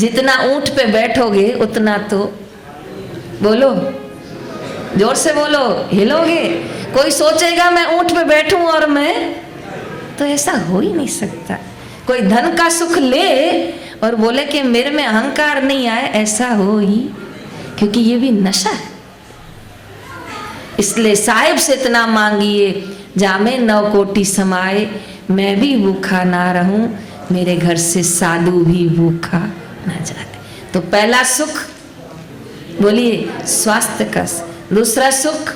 जितना ऊंट पे बैठोगे उतना तो बोलो, जोर से बोलो, हिलोगे। कोई सोचेगा मैं ऊंट पे बैठूं और मैं, तो ऐसा हो ही नहीं सकता। कोई धन का सुख ले और बोले कि मेरे में अहंकार नहीं आए, ऐसा हो ही, क्योंकि ये भी नशा है। इसलिए साहिब से इतना मांगिए, जामे 9 कोटि समाए, मैं भी भूखा ना रहूं, मेरे घर से साधु भी भूखा ना जाए। तो पहला सुख बोलिए स्वास्थ्य का, दूसरा सुख,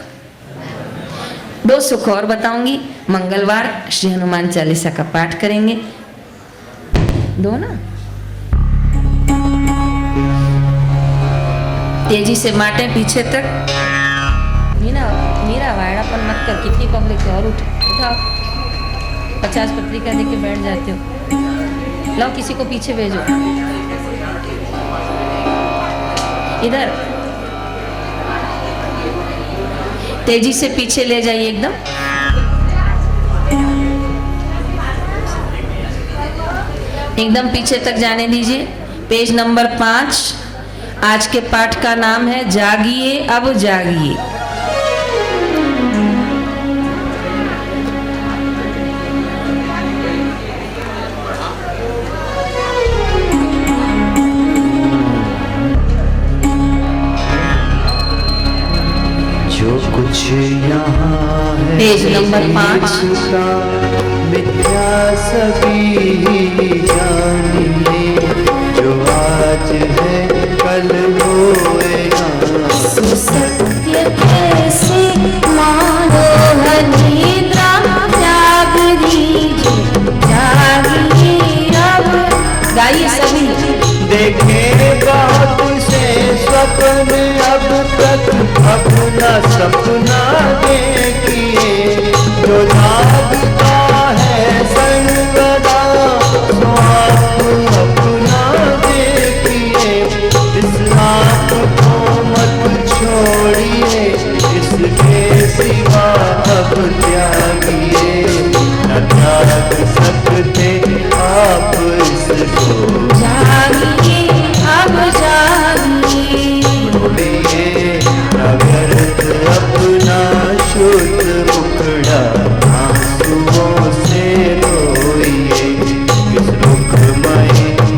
2 सुख और बताऊंगी। मंगलवार श्री हनुमान चालीसा का पाठ करेंगे, 2 ना, तेजी से बांटे पीछे तक। मीरा वायड़ापन मत कर, कितनी पब्लिक है, और उठाओ, 50 पत्रिका देके बैठ जाते हो। लो किसी को पीछे भेजो, इधर तेजी से पीछे ले जाइए एकदम। एकदम पीछे तक जाने दीजिए। Page number 5। आज के पाठ का नाम है जागिए अब जागिए। जो कुछ यहाँ है पेज नंबर 5। मिथ्या सभी जानिए, जो आज है कल होएगा। सत्य कैसे मानो निद्रा, जाग दीजिए जागिए अब। गाइए सभी। देखे बहुत से स्वप्न अब तक, अपना सपना देखिए। जो जागता है सर्वदा, तो आप अपना देखिए। इस रात को मत छोड़िए, इसके सिवा अब त्यागिए। न त्याग सकते आप इसको, जागिए अब जागिए। व्यर्थ अपना शुद्ध मुखड़ा आंसुओं से रोइए। इस दुखमय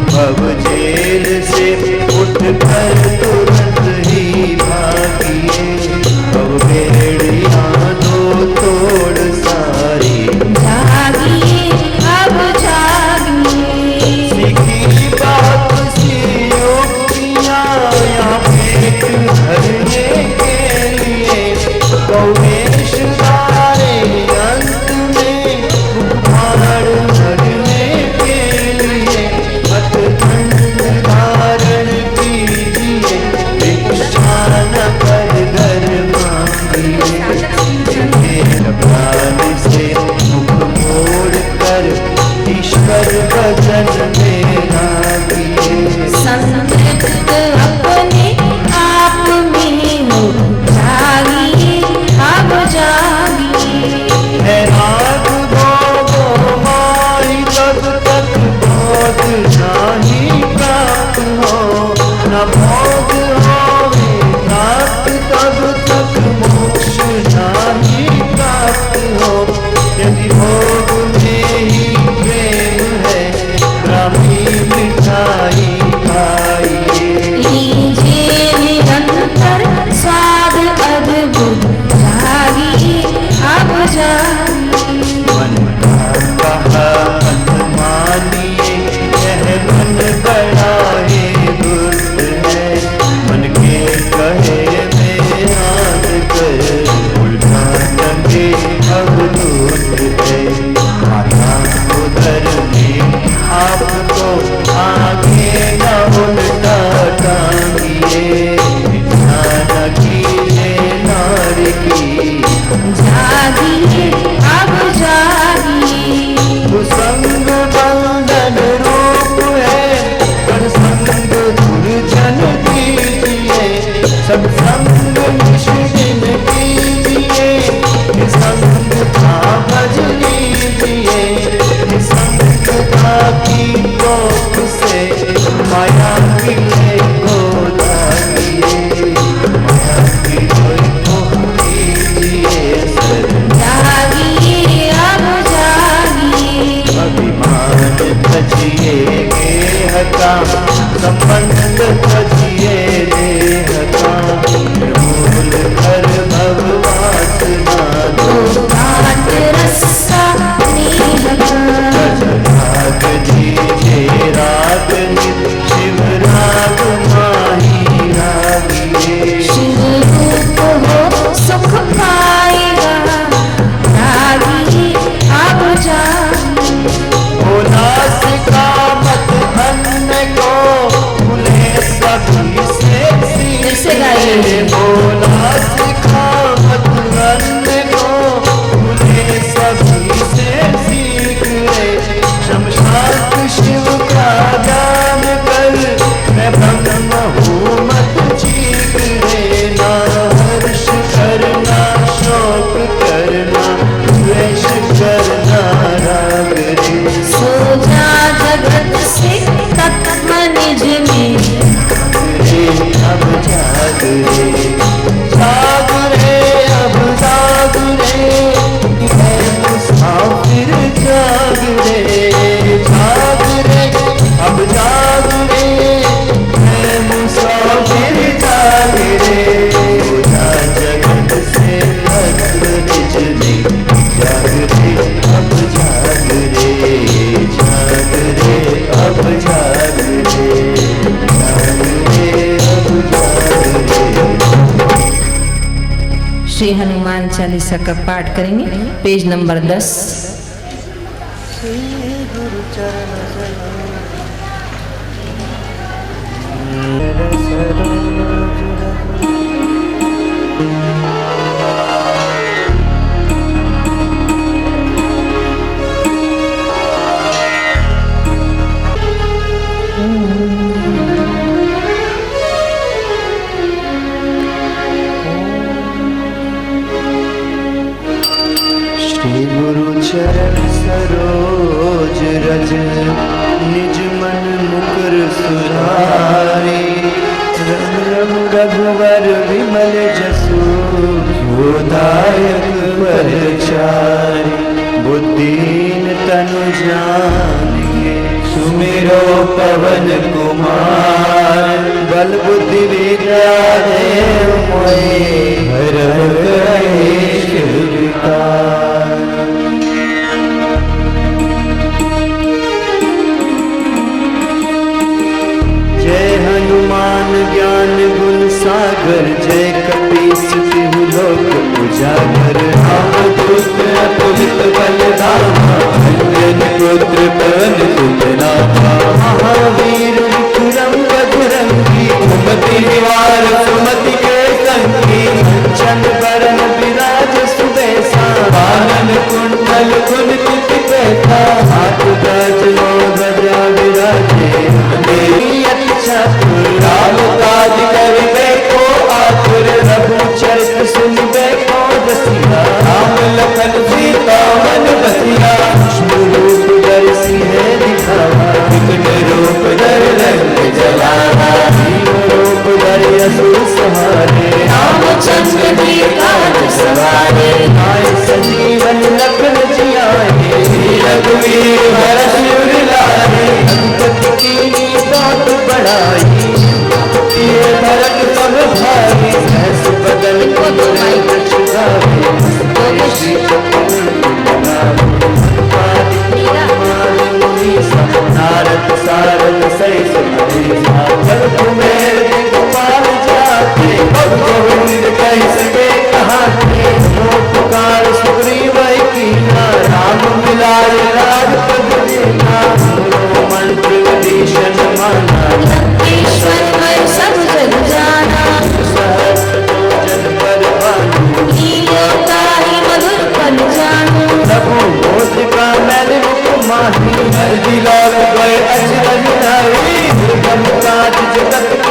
भव जेल से उठकर तुरंत ही भागिए। भव बेड़ियां दो तोड़ सारी, जागिए अब जागिए। सीखी बात सी युक्तियां यहाँ पेट भरने के लिए। गौवेश धारे अंत में बुखार भरने के लिए। हथकंड धारण कीजिए, भिक्षा न कर घर मांगिए। राम संबंध तजिए देह का निर्मूल कर भगवास दो घाट रस्सा नेह राग दीजे राग नित शिव राग माही रागिए शिव रूप हो सुख पाएगा रागी अब जागिए बोला सिखा मत अन्य को भूले सभी से फिर से सीखे गाइए। बोला सिखा मत अन्य को भूले सभी से सीख ले शमशान शिव का ज्ञान कर मैं ब्रह्म हूँ मत चीख ले ना हर्ष करना शोक करना द्वेष करना राग रे सो जा जगत से तत्व निज में रे अब जाग रे जाग रे अब जाग रे है मुसाफिर जाग रे जाग रे अब जाग रे है मुसाफिर जाग रे जा जगत से तत्व निज में जाग रे अब जाग रे जाग रे अब जाग रे जाग रे अब जाग रे श्री हनुमान चालीसा का पाठ करेंगे, पेज नंबर 10। श्री गुरु चरण सरोज रज निज मन मुकुर सुधारे रम रम रघुवर विमल जसु दायक परचारी बुद्धिन तनु जानिए सुमिरो पवन कुमार बल बुद्धि विद्या देव मोहि हर कलेश विकार जय हनुमान ज्ञान गुण सागर जय कपीस तिहु लोक उजागर राम दूत अतुलित बलधामा अंजन पुत्र पवन सुत नामा महावीर विक्रम बजरंगी सुमति निवार सुमति के संगी कंचन बरन विराज सुबेसा कानन कुंडल कुंचित पैसा हाथ गजो गजा विराजे देवी अच्छा राम काज करिबे को आतुर रघु चरित सुनिबे को रसिया राम लखन सीता मन बसिया विष्णु रूप धरि सिंह दिखावा विकट रूप धरि रंग जलावा भीम रूप धरि असुर संहारे रामचंद्र जी काज सवारे आए संजीवन लखन जियाए रघुवीर हर्ष उर लाए अंत कीनी बात बढ़ाई ये भरत सब भाई सहस बदल को दुराई प्रचुरावे श्री नारद सारद सहित जब कुमेर गोपाल जाते गोविंद कह सके कहाते पुकार सुग्रीव कीना राम मिलाए राजपद देना मंत्र विभीषण माना ईश्वर पर सब जग जाना सहस्त्र जन पर भानु लीला ताहि मधुर पल जानो प्रभु बोध का मैल मुख माही हर दिलार गए अचरज नारी दुर्गम काज जगत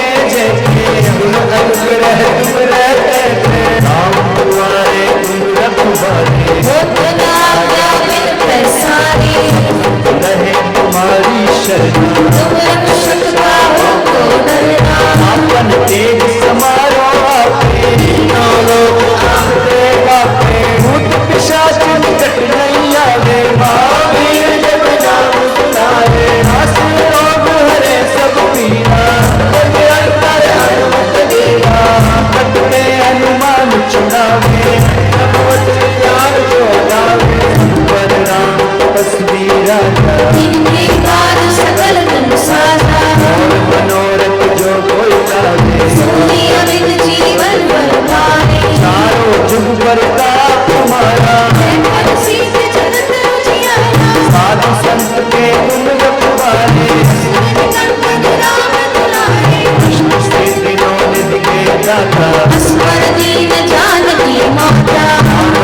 दाता अस्वर दीन जानकी माता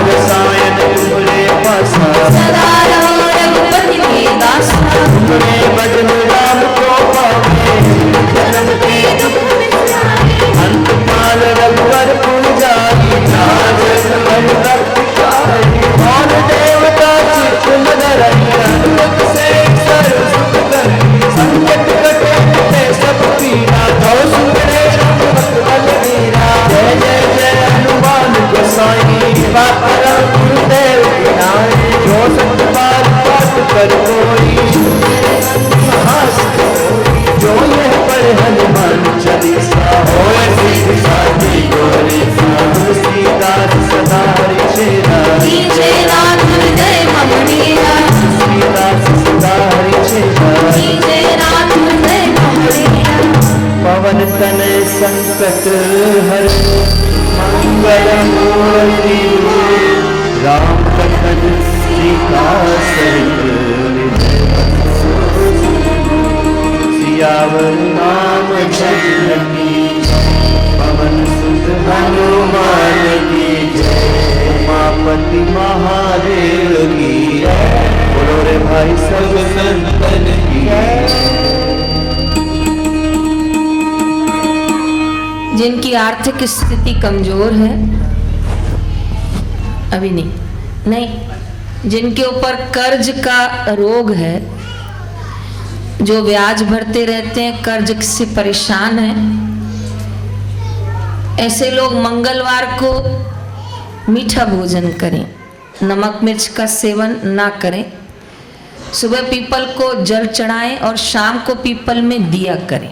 रसायन तुम्हारे पासा सदा रहो रघुपति के दासा तुम्हारे भजन राम को पावे जन्म के दुख मिटाए अंत काल रघुवर पुर जाई राजन मन रक्त चाहे और देवता चित्त मन रही हनुमत से सर्व सुख करे संकट कटे मिटे सब पीरा जो सुने हनुमत बल वीरा जय जय जय हनुमान गोसाई बाप गुरुदेव की नाई जो सतपाल पाठ कर कोई जो यह पर हनुमान चालीसा होए सिद्धि साधी गोरी तुलसीदास सदा हरि चेरा कीजे नाथ हृदय मम मीरा तुलसीदास सदा हरि चेरा कीजे नाथ हृदय मम मीरा पवन तनय संकट हर मंगल मूर्ति राम लखन सीता सहित सियावर रामचंद्र की पवन सुत हनुमान की जय उमापति महादेव की जय बोलो रे भाई सब संतन की जिनकी आर्थिक स्थिति कमजोर है, अभी नहीं, जिनके ऊपर कर्ज का रोग है, जो ब्याज भरते रहते हैं, कर्ज से परेशान हैं, ऐसे लोग मंगलवार को मीठा भोजन करें, नमक मिर्च का सेवन ना करें, सुबह पीपल को जल चढ़ाएं और शाम को पीपल में दिया करें।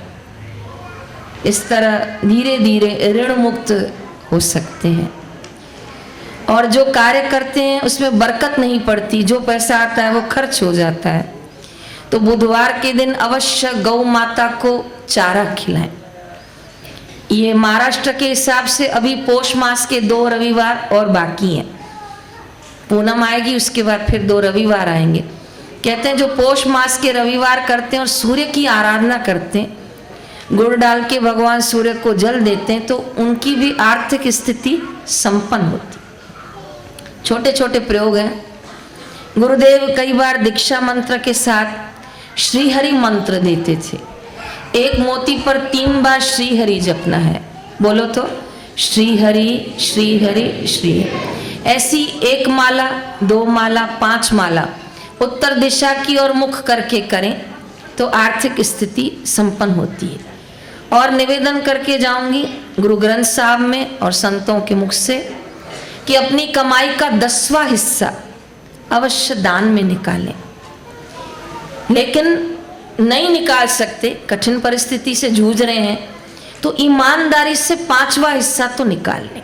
इस तरह धीरे धीरे ऋण मुक्त हो सकते हैं। और जो कार्य करते हैं उसमें बरकत नहीं पड़ती, जो पैसा आता है वो खर्च हो जाता है। तो बुधवार के दिन अवश्य गौ माता को चारा खिलाएं। ये महाराष्ट्र के हिसाब से अभी पौष मास के 2 रविवार और बाकी हैं। पूनम आएगी, उसके बाद फिर 2 रविवार आएंगे। कहते हैं जो पौष मास के रविवार करते हैं और सूर्य की आराधना करते हैं, गुड़ डाल के भगवान सूर्य को जल देते हैं, तो उनकी भी आर्थिक स्थिति संपन्न होती। छोटे छोटे प्रयोग हैं। गुरुदेव कई बार दीक्षा मंत्र के साथ श्रीहरि मंत्र देते थे। एक मोती पर 3 बार श्रीहरि जपना है। बोलो तो श्रीहरि श्रीहरि श्रीहरि। ऐसी 1 माला, 2 माला, 5 माला उत्तर दिशा की ओर मुख करके करें तो आर्थिक स्थिति संपन्न होती है। और निवेदन करके जाऊंगी गुरु ग्रंथ साहब में और संतों के मुख से कि अपनी कमाई का 10वां हिस्सा अवश्य दान में निकालें। लेकिन नहीं निकाल सकते, कठिन परिस्थिति से जूझ रहे हैं, तो ईमानदारी से 5वां हिस्सा तो निकाल लें।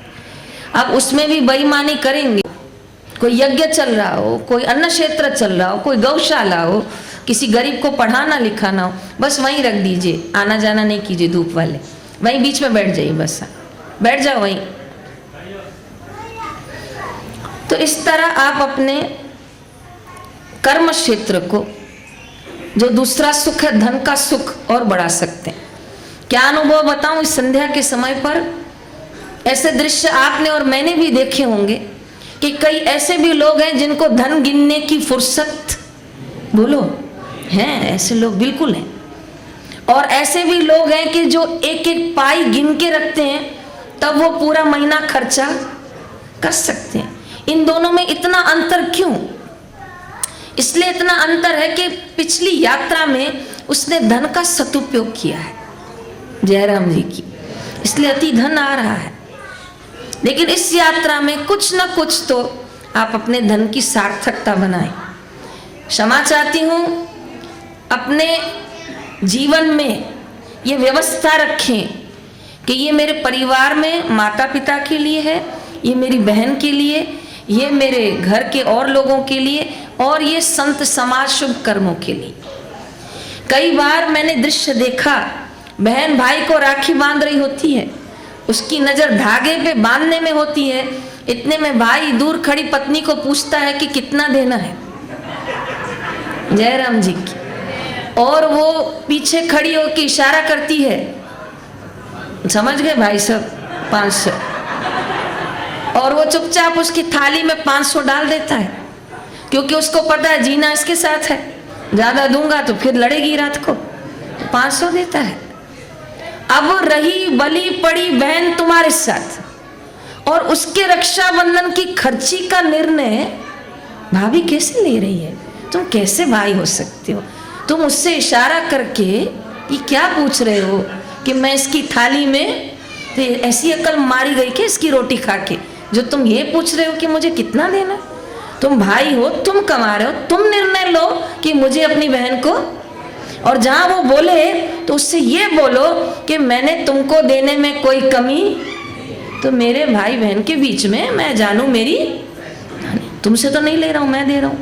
अब उसमें भी बेईमानी करेंगे, कोई यज्ञ चल रहा हो, कोई अन्न क्षेत्र चल रहा हो, कोई गौशाला हो, किसी गरीब को पढ़ाना लिखाना हो, बस वहीं रख दीजिए, आना जाना नहीं कीजिए। धूप वाले वहीं बीच में बैठ जाइए, बस बैठ जाओ वहीं। तो इस तरह आप अपने कर्म क्षेत्र को, जो दूसरा सुख है धन का सुख, और बढ़ा सकते हैं। क्या अनुभव बताऊं, इस संध्या के समय पर ऐसे दृश्य आपने और मैंने भी देखे होंगे कि कई ऐसे भी लोग हैं जिनको धन गिनने की फुर्सत, बोलो, हैं ऐसे लोग बिल्कुल हैं। और ऐसे भी लोग हैं कि जो एक एक पाई गिन के रखते हैं, तब वो पूरा महीना खर्चा कर सकते हैं। इन दोनों में इतना अंतर क्यों? इसलिए इतना अंतर है कि पिछली यात्रा में उसने धन का सदुपयोग किया है, जयराम जी की, इसलिए अति धन आ रहा है। लेकिन इस यात्रा में कुछ ना कुछ तो आप अपने धन की सार्थकता बनाएं। क्षमा चाहती हूँ, अपने जीवन में ये व्यवस्था रखें कि ये मेरे परिवार में माता पिता के लिए है, ये मेरी बहन के लिए, ये मेरे घर के और लोगों के लिए, और ये संत समाज शुभ कर्मों के लिए। कई बार मैंने दृश्य देखा, बहन भाई को राखी बांध रही होती है, उसकी नजर धागे पे बांधने में होती है, इतने में भाई दूर खड़ी पत्नी को पूछता है कि कितना देना है, जयराम जी की, और वो पीछे खड़ी होकर इशारा करती है। समझ गए भाई सब? 500, और वो चुपचाप उसकी थाली में 500 डाल देता है, क्योंकि उसको पता है जीना इसके साथ है, ज्यादा दूंगा तो फिर लड़ेगी रात को, 500 देता है। अब रही बली पड़ी बहन तुम्हारे साथ, और उसके रक्षाबंधन की खर्ची का निर्णय भाभी कैसे ले रही है? तुम कैसे भाई हो सकते हो? तुम उससे इशारा करके ये क्या पूछ रहे हो कि मैं इसकी थाली में, तो ऐसी अकल मारी गई कि इसकी रोटी खा के, जो तुम ये पूछ रहे हो कि मुझे कितना देना? तुम भाई हो, तुम कमा रहे हो, तुम निर्णय लो कि मुझे अपनी बहन को, और जहां वो बोले तो उससे ये बोलो कि मैंने तुमको देने में कोई कमी, तो मेरे भाई बहन के बीच में मैं जानू मेरी, तुमसे तो नहीं ले रहा हूं, मैं दे रहा हूं।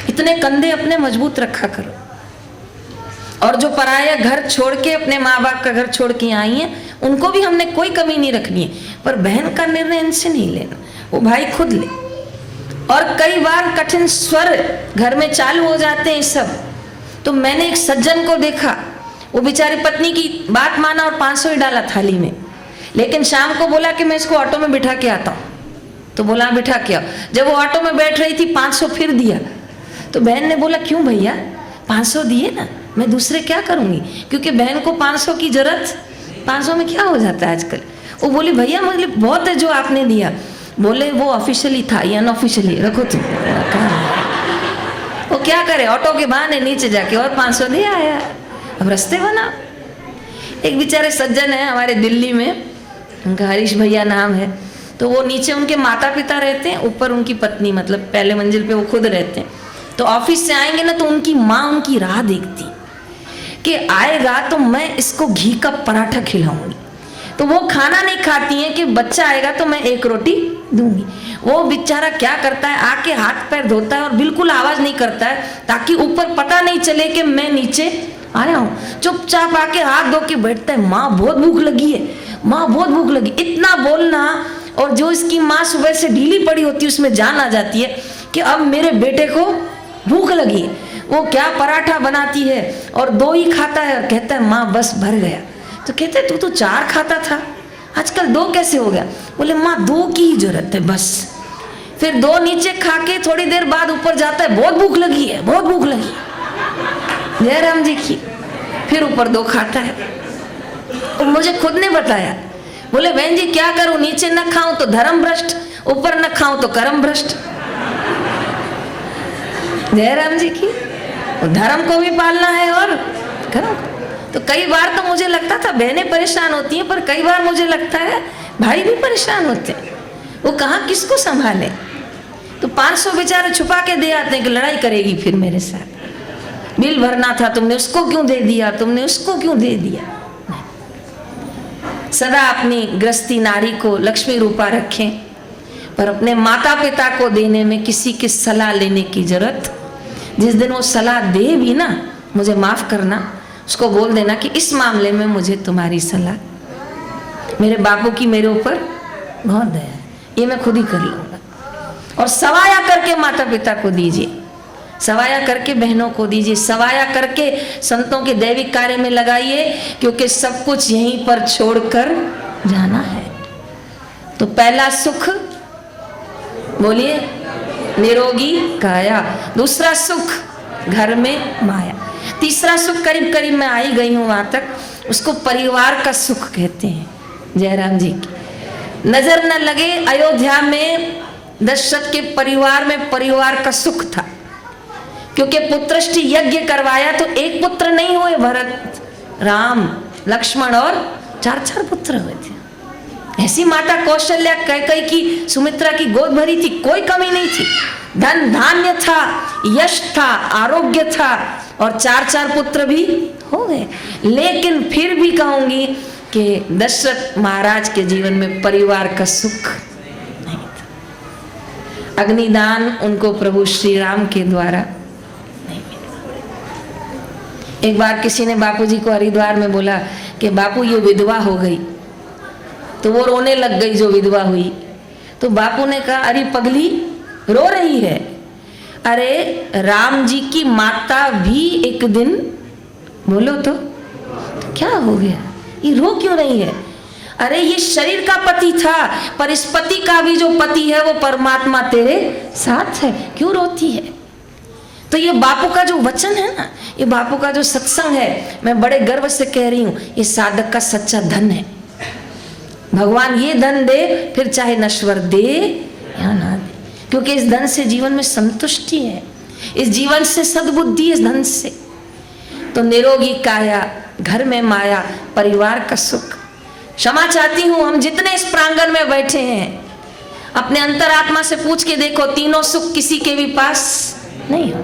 इतने कंधे अपने मजबूत रखा करो। और जो पराया घर छोड़ के, अपने माँ बाप का घर छोड़ के आई हैं, उनको भी हमने कोई कमी नहीं रखनी है, पर बहन का निर्णय इनसे नहीं लेना, वो भाई खुद ले। और कई बार कठिन स्वर घर में चालू हो जाते हैं सब। तो मैंने एक सज्जन को देखा, वो बेचारी पत्नी की बात माना और 500 ही डाला थाली में, लेकिन शाम को बोला कि मैं इसको ऑटो में बिठा के आता हूँ, तो बोला बिठा के आओ। जब वो ऑटो में बैठ रही थी 500 फिर दिया, तो बहन ने बोला क्यों भैया 500 दिए ना, मैं दूसरे क्या करूँगी, क्योंकि बहन को 500 की जरूरत, 500 में क्या हो जाता है आजकल। वो बोली भैया मुझे बहुत है जो आपने दिया। बोले वो ऑफिशियली था या अनऑफिशियली, रखो तुम। वो क्या करे, ऑटो के बहाने नीचे जाके और 500 दे आया। अब रास्ते बना। एक बेचारे सज्जन है हमारे दिल्ली में, उनका हरीश भैया नाम है, तो वो नीचे उनके माता पिता रहते हैं, ऊपर उनकी पत्नी, मतलब पहले मंजिल पे वो खुद रहते हैं। तो ऑफिस से आएंगे ना तो उनकी माँ उनकी राह देखती कि आएगा तो मैं इसको घी का पराठा खिलाऊंगी। तो वो खाना नहीं खाती हैं कि बच्चा आएगा तो मैं एक रोटी दूंगी। वो बेचारा क्या करता है, आके हाथ पैर धोता है और बिल्कुल आवाज नहीं करता है, ताकि ऊपर पता नहीं चले कि मैं नीचे आया हूँ। चुपचाप आके हाथ धो के बैठता है, माँ बहुत भूख लगी है, माँ बहुत भूख लगी। इतना बोलना, और जो इसकी माँ सुबह से ढीली पड़ी होती है उसमें जान आ जाती है कि अब मेरे बेटे को भूख लगी है। वो क्या पराठा बनाती है और 2 ही खाता है, और कहता है माँ बस भर गया। तो कहते तू तो 4 खाता था, आजकल 2 कैसे हो गया? बोले माँ 2 की ही जरूरत है बस। फिर 2 नीचे खा के थोड़ी देर बाद ऊपर जाता है, बहुत भूख लगी है, बहुत भूख लगी है, जयराम जी की। फिर ऊपर 2 खाता है। और मुझे खुद ने बताया, बोले बहन जी क्या करूं, नीचे न खाऊं तो धर्म भ्रष्ट, ऊपर न खाऊं तो कर्म भ्रष्ट। जयराम जी की, धर्म को भी पालना है और कर्म को। तो कई बार तो मुझे लगता था बहनें परेशान होती हैं, पर कई बार मुझे लगता है भाई भी परेशान होते हैं। वो कहाँ किसको संभाले। तो 500 बेचारे छुपा के दे आते हैं कि लड़ाई करेगी फिर मेरे साथ, बिल भरना था तुमने उसको क्यों दे दिया, तुमने उसको क्यों दे दिया। सदा अपनी गृहस्थी नारी को लक्ष्मी रूपा रखें, पर अपने माता पिता को देने में किसी की सलाह लेने की जरूरत, जिस दिन वो सलाह दे भी ना, मुझे माफ करना, उसको बोल देना कि इस मामले में मुझे तुम्हारी सलाह, मेरे बापू की मेरे ऊपर बहुत दया है, ये मैं खुद ही कर लूंगा। और सवाया करके माता पिता को दीजिए, सवाया करके बहनों को दीजिए, सवाया करके संतों के दैविक कार्य में लगाइए, क्योंकि सब कुछ यहीं पर छोड़कर जाना है। तो पहला सुख बोलिए निरोगी काया, दूसरा सुख घर में माया, तीसरा सुख करीब करीब मैं आई गई हूं वहां तक, उसको परिवार का सुख कहते हैं। जयराम जी की नजर न लगे, अयोध्या में दशरथ के परिवार में परिवार का सुख था, क्योंकि पुत्रष्टि यज्ञ करवाया तो एक पुत्र नहीं हुए, भरत, राम, लक्ष्मण और 4 पुत्र हुए थे। ऐसी माता कौशल्या कैकेयी की, सुमित्रा की गोद भरी थी, कोई कमी नहीं थी, धन धान्य था, यश था, आरोग्य था, और 4 पुत्र भी हो गए। लेकिन फिर भी कहूंगी कि दशरथ महाराज के जीवन में परिवार का सुख नहीं था। अग्निदान उनको प्रभु श्री राम के द्वारा नहीं मिला। एक बार किसी ने बापूजी को हरिद्वार में बोला कि बापू ये विधवा हो गई, तो वो रोने लग गई जो विधवा हुई। तो बापू ने कहा अरे पगली रो रही है, अरे राम जी की माता भी एक दिन, बोलो तो क्या हो गया, ये रो क्यों रही है? अरे ये शरीर का पति था, पर इस पति का भी जो पति है वो परमात्मा तेरे साथ है, क्यों रोती है? तो ये बापू का जो वचन है ना, ये बापू का जो सत्संग है, मैं बड़े गर्व से कह रही हूँ, ये साधक का सच्चा धन है। भगवान ये धन दे, फिर चाहे नश्वर दे या ना दे, क्योंकि इस धन से जीवन में संतुष्टि है, इस जीवन से सद्बुद्धि, इस धन से। तो निरोगी काया, घर में माया, परिवार का सुख। क्षमा चाहती हूँ, हम जितने इस प्रांगण में बैठे हैं, अपने अंतरात्मा से पूछ के देखो, तीनों सुख किसी के भी पास नहीं हो।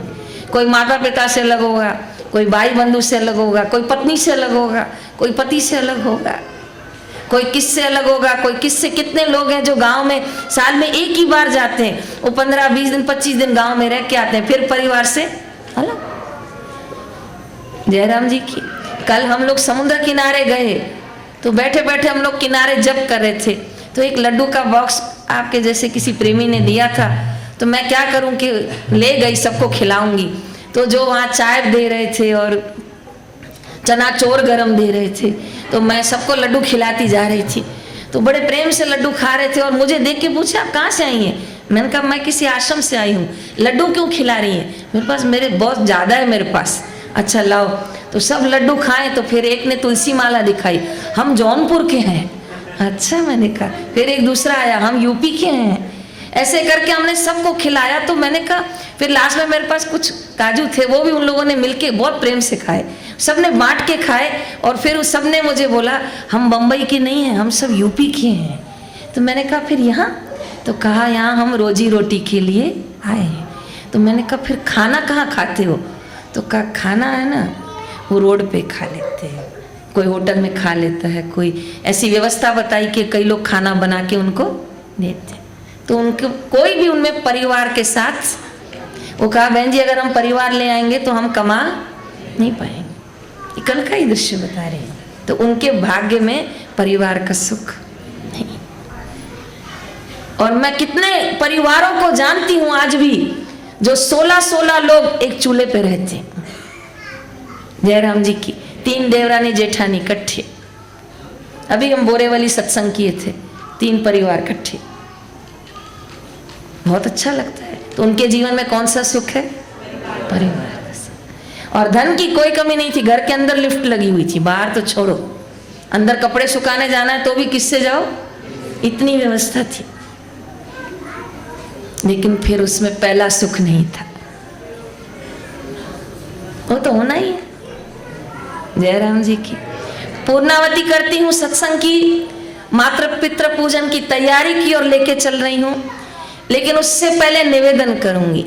कोई माता पिता से अलग होगा, कोई भाई बंधु से अलग होगा, कोई पत्नी से अलग होगा, कोई पति से अलग होगा, कोई किससे अलग होगा, कोई किससे। कितने लोग हैं जो गांव में साल में एक ही बार जाते हैं, वो 15-20 दिन 25 दिन गांव में रह के आते हैं, फिर परिवार से अलग। जयराम जी की कल हम लोग समुद्र किनारे गए, तो बैठे बैठे हम लोग किनारे जप कर रहे थे, तो एक लड्डू का बॉक्स आपके जैसे किसी प्रेमी ने दिया था, तो मैं क्या करूं कि ले गई, सबको खिलाऊंगी। तो जो वहाँ चाय दे रहे थे और चना चोर गरम दे रहे थे, तो मैं सबको लड्डू खिलाती जा रही थी। तो बड़े प्रेम से लड्डू खा रहे थे और मुझे देख के पूछे, आप कहाँ से आई हैं? मैंने कहा मैं किसी आश्रम से आई हूँ। लड्डू क्यों खिला रही हैं? मेरे पास मेरे बहुत ज़्यादा है मेरे पास। अच्छा लाओ। तो सब लड्डू खाए, तो फिर एक ने तुलसी माला दिखाई, हम जौनपुर के हैं। अच्छा, मैंने कहा। फिर एक दूसरा आया, हम यूपी के हैं। ऐसे करके हमने सबको खिलाया। तो मैंने कहा, फिर लास्ट में मेरे पास कुछ काजू थे, वो भी उन लोगों ने मिलके बहुत प्रेम से खाए, सबने बांट के खाए। और फिर उस सब ने मुझे बोला, हम बम्बई के नहीं हैं, हम सब यूपी के हैं। तो मैंने कहा फिर यहाँ? तो कहा यहाँ हम रोजी रोटी के लिए आए हैं। तो मैंने कहा फिर खाना कहाँ खाते हो? तो कहा खाना है ना, वो रोड पे खा लेते हैं, कोई होटल में खा लेता है, कोई ऐसी व्यवस्था बताई कि कई लोग खाना बना के उनको देते हैं। तो उनके कोई भी उनमें परिवार के साथ, वो कहा बहन जी अगर हम परिवार ले आएंगे तो हम कमा नहीं पाएंगे। कल का ही दृश्य बता रहे हैं। तो उनके भाग्य में परिवार का सुख नहीं। और मैं कितने परिवारों को जानती हूं आज भी, जो 16-16 लोग एक चूल्हे पे रहते हैं। जयराम जी की 3 देवरानी जेठानी इकट्ठे। अभी हम बोरेवली सत्संग किए थे, 3 परिवार इकट्ठे, बहुत अच्छा लगता है। तो उनके जीवन में कौन सा सुख है? परिवार का सुख। और धन की कोई कमी नहीं थी। घर के अंदर लिफ्ट लगी हुई थी, बाहर तो छोड़ो, अंदर कपड़े सुखाने जाना है तो भी किससे जाओ, इतनी व्यवस्था थी। लेकिन फिर उसमें पहला सुख नहीं था, वो तो होना ही है। जयराम जी की पूर्णावती करती हूँ सत्संग की, मातृ पितृ पूजन की तैयारी की और लेके चल रही हूँ। लेकिन उससे पहले निवेदन करूंगी,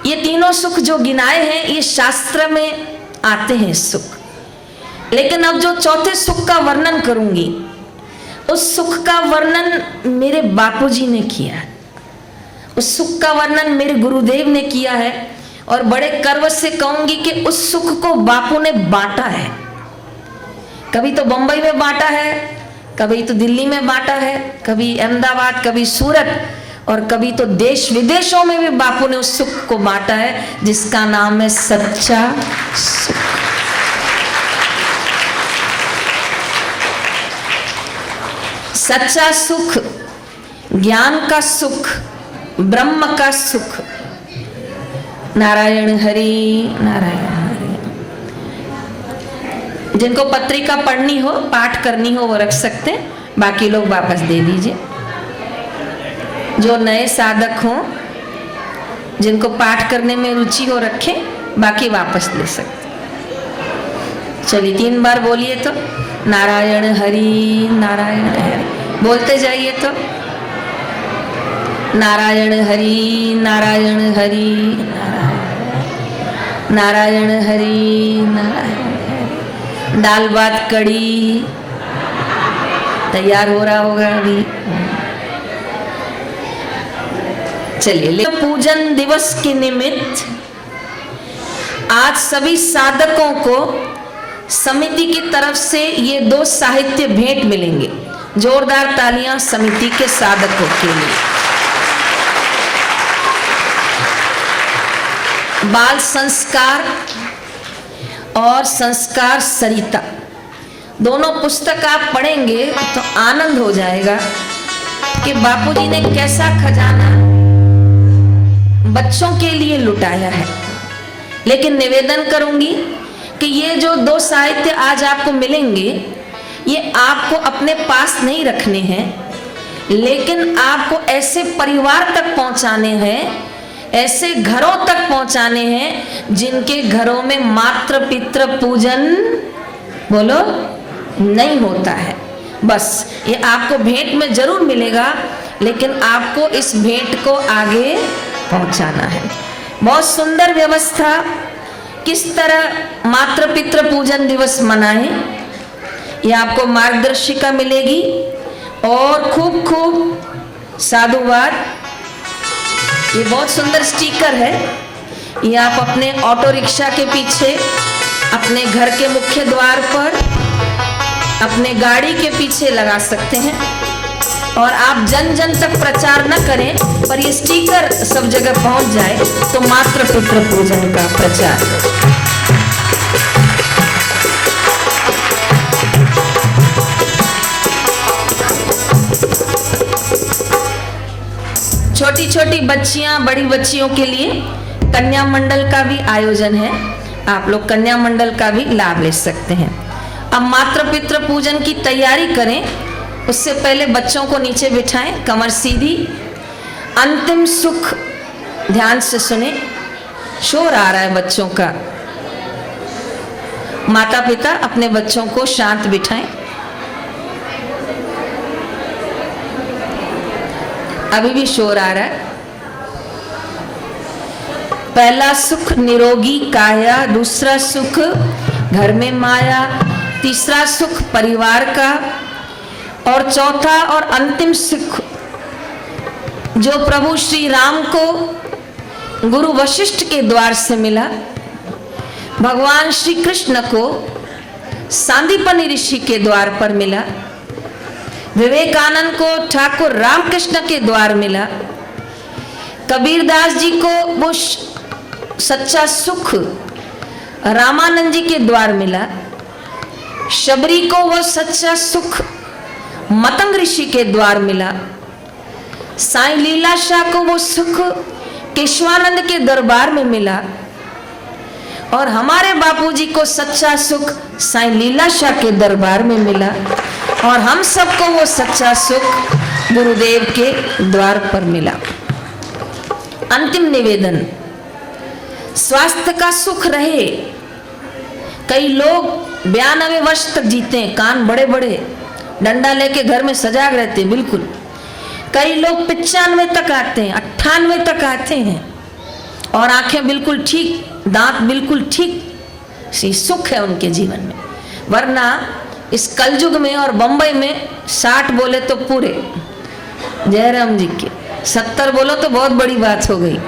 ये तीनों सुख जो गिनाए हैं ये शास्त्र में आते हैं सुख। लेकिन अब जो चौथे सुख का वर्णन करूंगी, उस सुख का वर्णन मेरे बापूजी ने किया है, उस सुख का वर्णन मेरे गुरुदेव ने किया है। और बड़े गर्व से कहूंगी कि उस सुख को बापू ने बांटा है। कभी तो बंबई में बांटा है, कभी तो दिल्ली में बांटा है, कभी अहमदाबाद, कभी सूरत, और कभी तो देश विदेशों में भी बापू ने उस सुख को बांटा है, जिसका नाम है सच्चा सुख। सच्चा सुख, ज्ञान का सुख, ब्रह्म का सुख। नारायण हरि नारायण हरि। जिनको पत्रिका पढ़नी हो, पाठ करनी हो, वो रख सकते, बाकी लोग वापस दे दीजिए। जो नए साधक हों, जिनको पाठ करने में रुचि हो रखें, बाकी वापस ले सकते। चलिए 3 बार बोलिए तो, नारायण हरि नारायण हरि। बोलते जाइए तो, नारायण हरि नारायण हरि नारायण हरि नारायण हरि। दाल भात कड़ी तैयार हो रहा होगा अभी। चलिए, पूजन दिवस के निमित्त आज सभी साधकों को समिति की तरफ से ये 2 साहित्य भेंट मिलेंगे। जोरदार तालियां समिति के साधकों के लिए। बाल संस्कार और संस्कार सरिता, दोनों पुस्तक आप पढ़ेंगे तो आनंद हो जाएगा कि बापूजी ने कैसा खजाना बच्चों के लिए लुटाया है। लेकिन निवेदन करूंगी कि ये जो 2 साहित्य आज आपको मिलेंगे, ये आपको अपने पास नहीं रखने हैं, लेकिन आपको ऐसे परिवार तक पहुंचाने हैं, ऐसे घरों तक पहुंचाने हैं जिनके घरों में मातृ पितृ पूजन बोलो नहीं होता है। बस ये आपको भेंट में जरूर मिलेगा, लेकिन आपको इस भेंट को आगे पहुंचाना है। बहुत सुंदर व्यवस्था, किस तरह मातृ पितृ पूजन दिवस मनाएं, ये आपको मार्गदर्शिका मिलेगी। और खूब खूब साधुवाद। ये बहुत सुंदर स्टिकर है, ये आप अपने ऑटो रिक्शा के पीछे, अपने घर के मुख्य द्वार पर, अपने गाड़ी के पीछे लगा सकते हैं। और आप जन जन तक प्रचार न करें, पर ये स्टिकर सब जगह पहुंच जाए तो मातृ पितृ पूजन का प्रचार। छोटी छोटी बच्चियां, बड़ी बच्चियों के लिए कन्या मंडल का भी आयोजन है, आप लोग कन्या मंडल का भी लाभ ले सकते हैं। अब मातृ पितृ पूजन की तैयारी करें, उससे पहले बच्चों को नीचे बिठाएं, कमर सीधी। अंतिम सुख ध्यान से सुने, शोर आ रहा है बच्चों का। माता पिता अपने बच्चों को शांत बिठाएं। अभी भी शोर आ रहा है। पहला सुख निरोगी काया, दूसरा सुख घर में माया, तीसरा सुख परिवार का, और चौथा और अंतिम सुख जो प्रभु श्री राम को गुरु वशिष्ठ के द्वार से मिला, भगवान श्री कृष्ण को सांदीपनि ऋषि के द्वार पर मिला, विवेकानंद को ठाकुर रामकृष्ण के द्वार मिला, कबीरदास जी को वो सच्चा सुख रामानंद जी के द्वार मिला, शबरी को वो सच्चा सुख मतंग ऋषि के द्वार मिला, साईं लीला शाह को वो सुख केशवानंद के दरबार में मिला, और हमारे बापूजी को सच्चा सुख साईं लीला शाह के दरबार में मिला, और हम सबको वो सच्चा सुख गुरुदेव के द्वार पर मिला। अंतिम निवेदन, स्वास्थ्य का सुख रहे। कई लोग 92 वर्ष तक जीते हैं, कान बड़े बड़े, डंडा लेके घर में सजाग रहते हैं, बिल्कुल। कई लोग 95 तक आते हैं, 98 तक आते हैं, और आंखें बिल्कुल ठीक, दांत बिल्कुल ठीक, सुख है उनके जीवन में। वरना इस कलयुग में और बंबई में 60 बोले तो पूरे, जयराम जी के 70 बोलो तो बहुत बड़ी बात हो गई।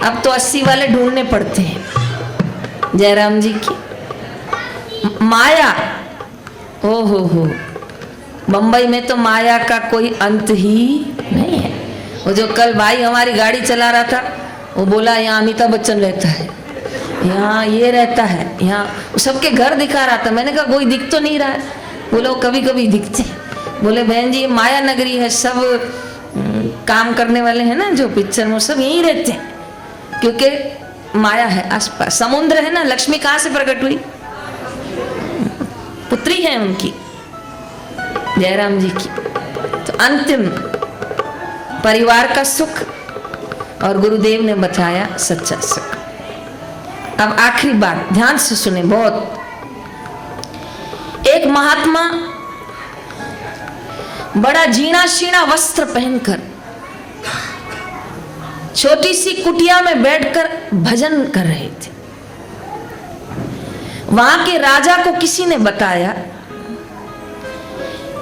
अब तो 80 वाले ढूंढने पड़ते हैं। जयराम जी की माया, ओ हो, बंबई में तो माया का कोई अंत ही नहीं है। वो जो कल भाई हमारी गाड़ी चला रहा था, वो बोला यहाँ अमिताभ बच्चन रहता है, यहाँ ये रहता है, यहाँ सबके घर दिखा रहा था। मैंने कहा कोई दिख तो नहीं रहा है। बोलो कभी कभी दिखते। बोले बहन जी ये माया नगरी है, सब काम करने वाले हैं ना जो पिक्चर में, सब यहीं रहते हैं, क्योंकि माया है आसपास। समुद्र है ना, लक्ष्मी कहाँ से प्रकट हुई? पुत्री है उनकी, जयराम जी की। तो अंतिम परिवार का सुख, और गुरुदेव ने बताया सच्चा सुख। अब आखिरी बात ध्यान से सुने, बहुत। एक महात्मा बड़ा जीना शीना वस्त्र पहनकर छोटी सी कुटिया में बैठकर भजन कर रहे थे। वहां के राजा को किसी ने बताया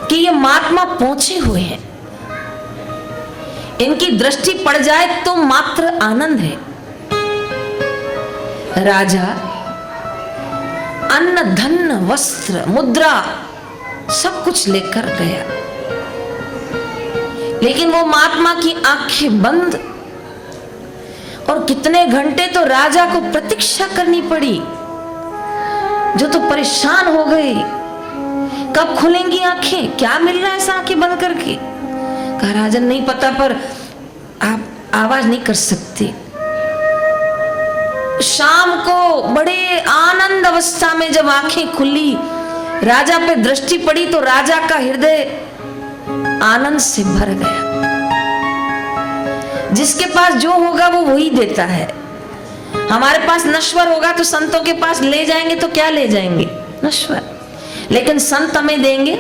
कि ये महात्मा पहुंचे हुए हैं, इनकी दृष्टि पड़ जाए तो मात्र आनंद है। राजा अन्न धन वस्त्र मुद्रा सब कुछ लेकर गया, लेकिन वो महात्मा की आंखें बंद, और कितने घंटे तो राजा को प्रतीक्षा करनी पड़ी, जो तो परेशान हो गई कब खुलेंगी आंखें, क्या मिल रहा है ऐसा आंखें बंद करके? कहा राजन नहीं पता, पर आप आवाज नहीं कर सकते। शाम को बड़े आनंद अवस्था में जब आंखें खुली, राजा पे दृष्टि पड़ी तो राजा का हृदय आनंद से भर गया। जिसके पास जो होगा वो वही देता है। हमारे पास नश्वर होगा तो संतों के पास ले जाएंगे तो क्या ले जाएंगे? नश्वर। लेकिन संत हमें देंगे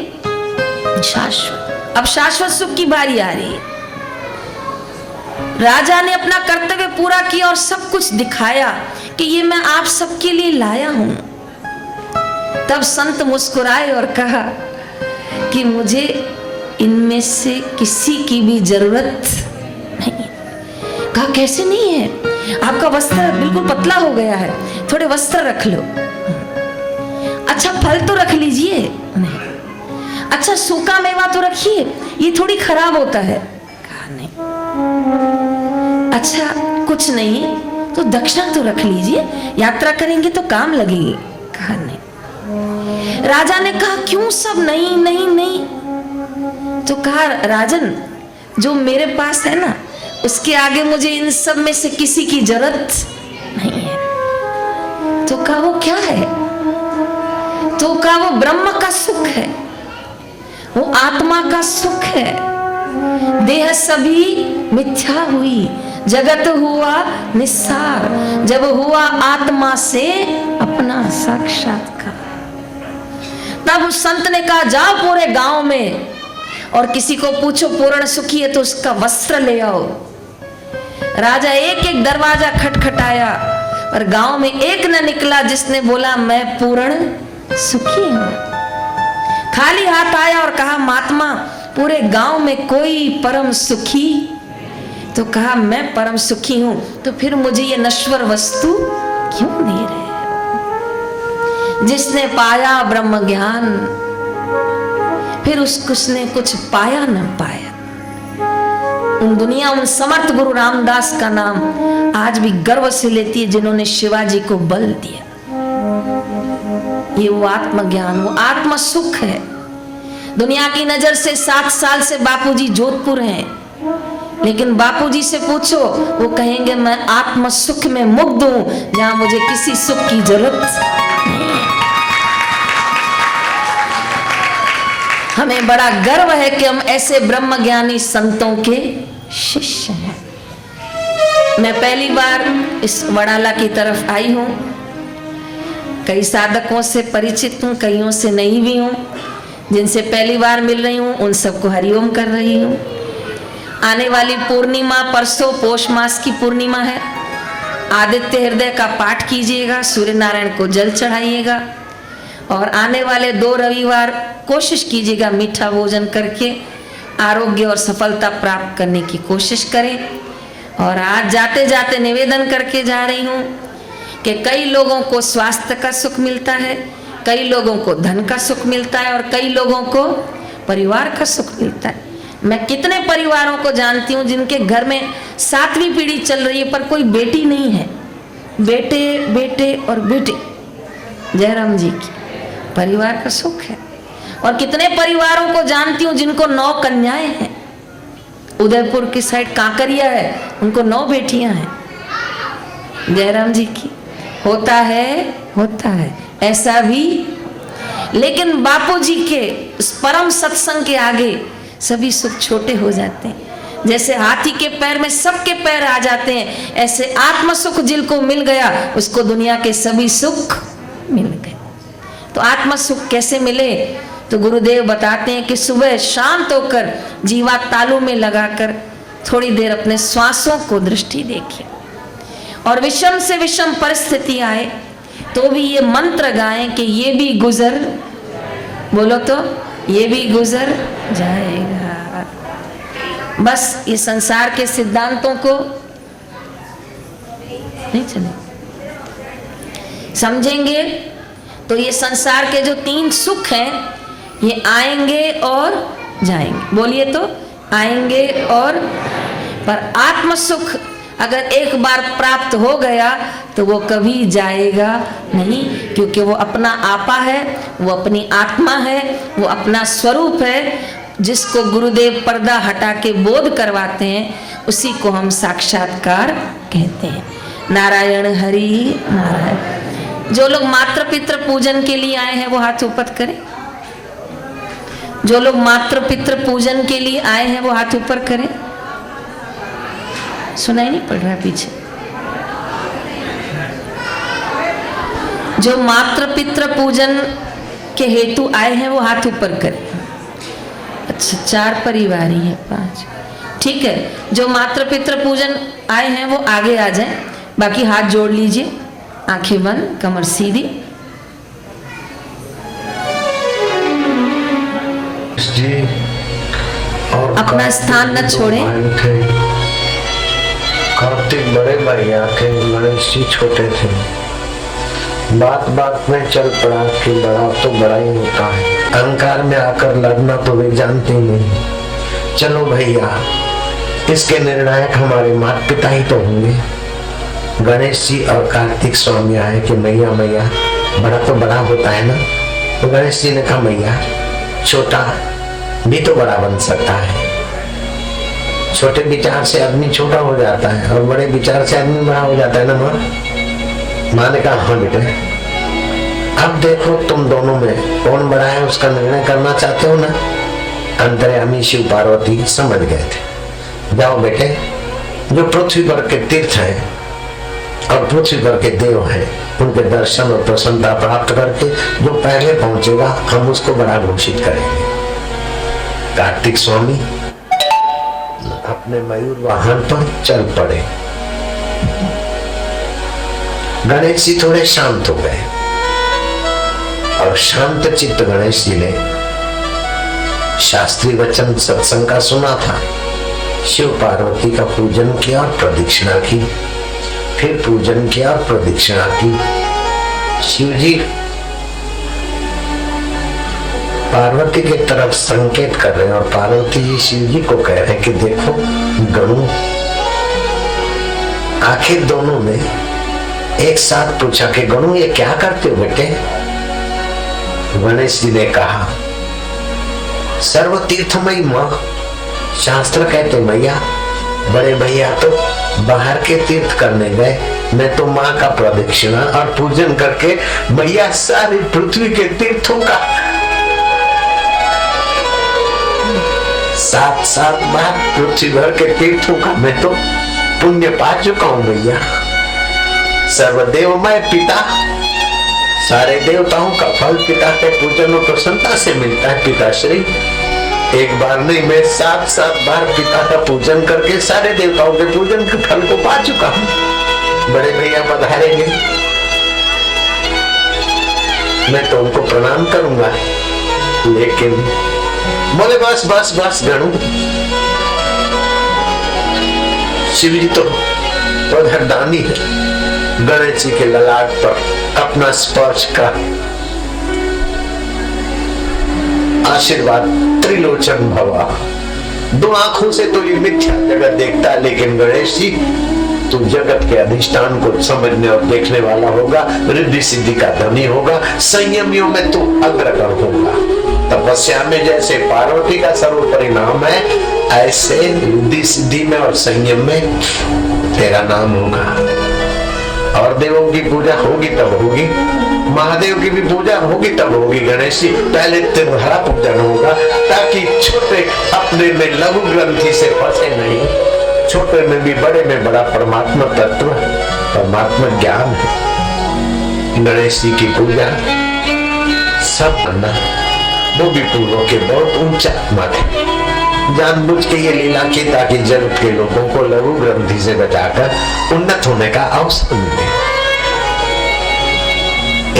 शाश्वत। अब शाश्वत सुख की बारी आ रही है। राजा ने अपना कर्तव्य पूरा किया और सब कुछ दिखाया कि ये मैं आप सबके लिए लाया हूं। तब संत मुस्कुराए और कहा कि मुझे इनमें से किसी की भी जरूरत नहीं। कहा कैसे नहीं है? आपका वस्त्र बिल्कुल पतला हो गया है, थोड़े वस्त्र रख लो। अच्छा फल तो रख लीजिए। नहीं। अच्छा सूखा मेवा तो रखिए, ये थोड़ी खराब होता है। कहा नहीं। अच्छा कुछ नहीं तो दक्षिणा तो रख लीजिए, यात्रा करेंगे तो काम लगेगी। कहा नहीं। राजा ने कहा क्यों सब नहीं नहीं नहीं? तो कहा राजन जो मेरे पास है ना उसके आगे मुझे इन सब में से किसी की जरूरत नहीं है। तो कहा वो क्या है? तो कहा वो ब्रह्म का सुख है, वो आत्मा का सुख है। देह सभी मिथ्या हुई, जगत हुआ निस्सार, जब हुआ आत्मा से अपना साक्षात्कार। तब उस संत ने कहा जाओ पूरे गांव में और किसी को पूछो पूर्ण सुखी है तो उसका वस्त्र ले आओ। राजा एक एक दरवाजा खटखटाया पर गांव में एक न निकला जिसने बोला मैं पूर्ण सुखी हूं। खाली हाथ आया और कहा महात्मा पूरे गांव में कोई परम सुखी? तो कहा मैं परम सुखी हूं, तो फिर मुझे ये नश्वर वस्तु क्यों दे रहे? जिसने पाया ब्रह्म ज्ञान फिर उसने कुछ पाया न पाया। उन दुनिया उन समर्थ गुरु रामदास का नाम आज भी गर्व से लेती है जिन्होंने शिवाजी को बल दिया। ये वो आत्मज्ञान, वो आत्म सुख है। दुनिया की नजर से 7 साल से बापूजी जोधपुर हैं, लेकिन बापूजी से पूछो वो कहेंगे मैं आत्म सुख में मुग्ध हूं जहां मुझे किसी सुख की जरूरत नहीं है। हमें बड़ा गर्व है कि हम ऐसे ब्रह्मज्ञानी संतों के शिष्य हैं। मैं पहली बार इस वड़ाला की तरफ आई हूं। कई साधकों से परिचित हूं, कईयों से नहीं भी हूं। जिनसे पहली बार मिल रही हूं उन सबको हरिओम कर रही हूं। आने वाली पूर्णिमा परसों पौष मास की पूर्णिमा है। आदित्य हृदय का पाठ कीजिएगा, सूर्य नारायण को जल चढ़ाइएगा और आने वाले 2 रविवार कोशिश कीजिएगा मीठा भोजन करके आरोग्य और सफलता प्राप्त करने की कोशिश करें। और आज जाते जाते निवेदन करके जा रही हूँ कि कई लोगों को स्वास्थ्य का सुख मिलता है, कई लोगों को धन का सुख मिलता है और कई लोगों को परिवार का सुख मिलता है। मैं कितने परिवारों को जानती हूँ जिनके घर में 7वीं पीढ़ी चल रही है पर कोई बेटी नहीं है। बेटे बेटे और बेटे, जयराम जी की परिवार का सुख है। और कितने परिवारों को जानती हूँ जिनको 9 कन्याएं हैं। उदयपुर की साइड कांकरिया है, उनको 9 बेटियां हैं। जयराम जी की होता है ऐसा भी। लेकिन बापूजी के उस परम सत्संग के आगे सभी सुख छोटे हो जाते हैं। जैसे हाथी के पैर में सबके पैर आ जाते हैं, ऐसे आत्म सुख जिनको मिल गया उसको दुनिया के सभी सुख मिल गए। तो आत्म सुख कैसे मिले? तो गुरुदेव बताते हैं कि सुबह शांत होकर जीवा तालू में लगाकर थोड़ी देर अपने श्वासों को दृष्टि देखिए और विषम से विषम परिस्थिति आए तो भी ये मंत्र गाएं कि ये भी गुजर, बोलो तो ये भी गुजर जाएगा। बस ये संसार के सिद्धांतों को नहीं चले समझेंगे तो ये संसार के जो 3 सुख हैं ये आएंगे और जाएंगे। बोलिए तो आएंगे और, पर आत्म सुख अगर एक बार प्राप्त हो गया तो वो कभी जाएगा नहीं, क्योंकि वो अपना आपा है, वो अपनी आत्मा है, वो अपना स्वरूप है। जिसको गुरुदेव पर्दा हटा के बोध करवाते हैं उसी को हम साक्षात्कार कहते हैं। नारायण हरि नारायण। जो लोग मातृ पितृ पूजन के लिए आए हैं वो हाथ ऊपर करें। जो लोग मातृ पितृ पूजन के लिए आए हैं वो हाथ ऊपर करें। सुनाई नहीं पड़ रहा पीछे? जो मातृ पितृ पूजन के हेतु आए हैं वो हाथ ऊपर करें। अच्छा, 4 परिवार ही है, 5, ठीक है। जो मातृ पितृ पूजन आए हैं वो आगे आ जाएं, बाकी हाथ जोड़ लीजिए, आंखें बंद, कमर सीधी। जी, और अपना स्थान न छोड़ें। कार्तिक बड़े भैया थे, गणेश जी छोटे थे। बात बात में चल पड़ा कि बड़ा तो बड़ा ही होता है, अहंकार में आकर लड़ना तो वे जानते नहीं। चलो भैया, इसके निर्णायक हमारे माता पिता ही तो होंगे। गणेश जी और कार्तिक स्वामी आए कि मैया मैया बड़ा तो बड़ा होता है ना। तो गणेश जी ने कहा मैया, छोटा भी तो बड़ा बन सकता है। छोटे विचार से आदमी छोटा हो जाता है और बड़े विचार से आदमी बड़ा हो जाता है ना माँ। माँ ने कहा हाँ बेटे, अब देखो तुम दोनों में कौन बड़ा है उसका निर्णय करना चाहते हो ना। अंतर्यामी शिव पार्वती समझ गए थे। जाओ बेटे, जो पृथ्वी पर के तीर्थ हैं और पृथ्वी पर के देव हैं उनके दर्शन और प्रसन्नता प्राप्त करके जो पहले पहुंचेगा हम उसको बड़ा घोषित करेंगे। कार्तिक स्वामी अपने मयूर वाहन पर चल पड़े। गणेश जी थोड़े शांत हो गए और शांत चित्त गणेश जी ने शास्त्रीय वचन सत्संग का सुना था। शिव पार्वती का पूजन किया और प्रदक्षिणा की, फिर पूजन किया और प्रदक्षिणा की। शिव जी पार्वती की तरफ संकेत कर रहे हैं और पार्वती जी शिव जी को कह रहे हैं कि देखो गणु। आखिर दोनों ने एक साथ पूछा कि गणु ये क्या करते हो बेटे। गणेश जी ने कहा सर्व तीर्थमयी मां, शास्त्र कहते मैया बड़े भैया तो बाहर के तीर्थ करने गए, मैं तो माँ का प्रदक्षिणा और पूजन करके मैया सारी पृथ्वी के तीर्थों का 7 बार पृथ्वी भर के तीर्थों का मैं तो पुण्य पा चुका हूं भैया। सर्वदेवमय पिता, सारे देवताओं का फल पिता के पूजन और प्रसन्नता से मिलता है। पिताश्री एक बार नहीं, मैं 7 बार पिता का पूजन करके सारे देवताओं के पूजन के फल को पा चुका हूं। बड़े भैया पधारेंगे, मैं तो उनको प्रणाम करूंगा, लेकिन बोले बस बस बस गणु। शिव जी तो प्रधानी है, गणेश जी के ललाट पर अपना स्पर्श का आशीर्वाद त्रिलोचन भवा। 2 आंखों से तो ये मिथ्या जगत देखता है, लेकिन गणेश जी तू जगत के अधिष्ठान को समझने और देखने वाला होगा, रिद्धि सिद्धि का धनी होगा, संयमियों में तू अग्रगण होगा। तपस्या में जैसे पार्वती का सर्वोपरि नाम है, ऐसे रिद्धि सिद्धि में और संयम में तेरा नाम होगा। और देवों की पूजा होगी तब होगी, महादेव की भी पूजा होगी तब होगी। गणेश जी पहले तुम्हारा पूजन होगा, ताकि छोटे अपने में लघु ग्रंथि से फंसे नहीं। छोटे में भी बड़े में बड़ा परमात्मा तत्व, परमात्मा ज्ञान है। गणेश जी की पूजा सब करना, वो भी पूर्वों के बहुत ऊंचा मत है। जानबूझ के ये लीला की ताकि जगत के लोगों को लघु ग्रंथि से बचाकर उन्नत होने का अवसर मिले।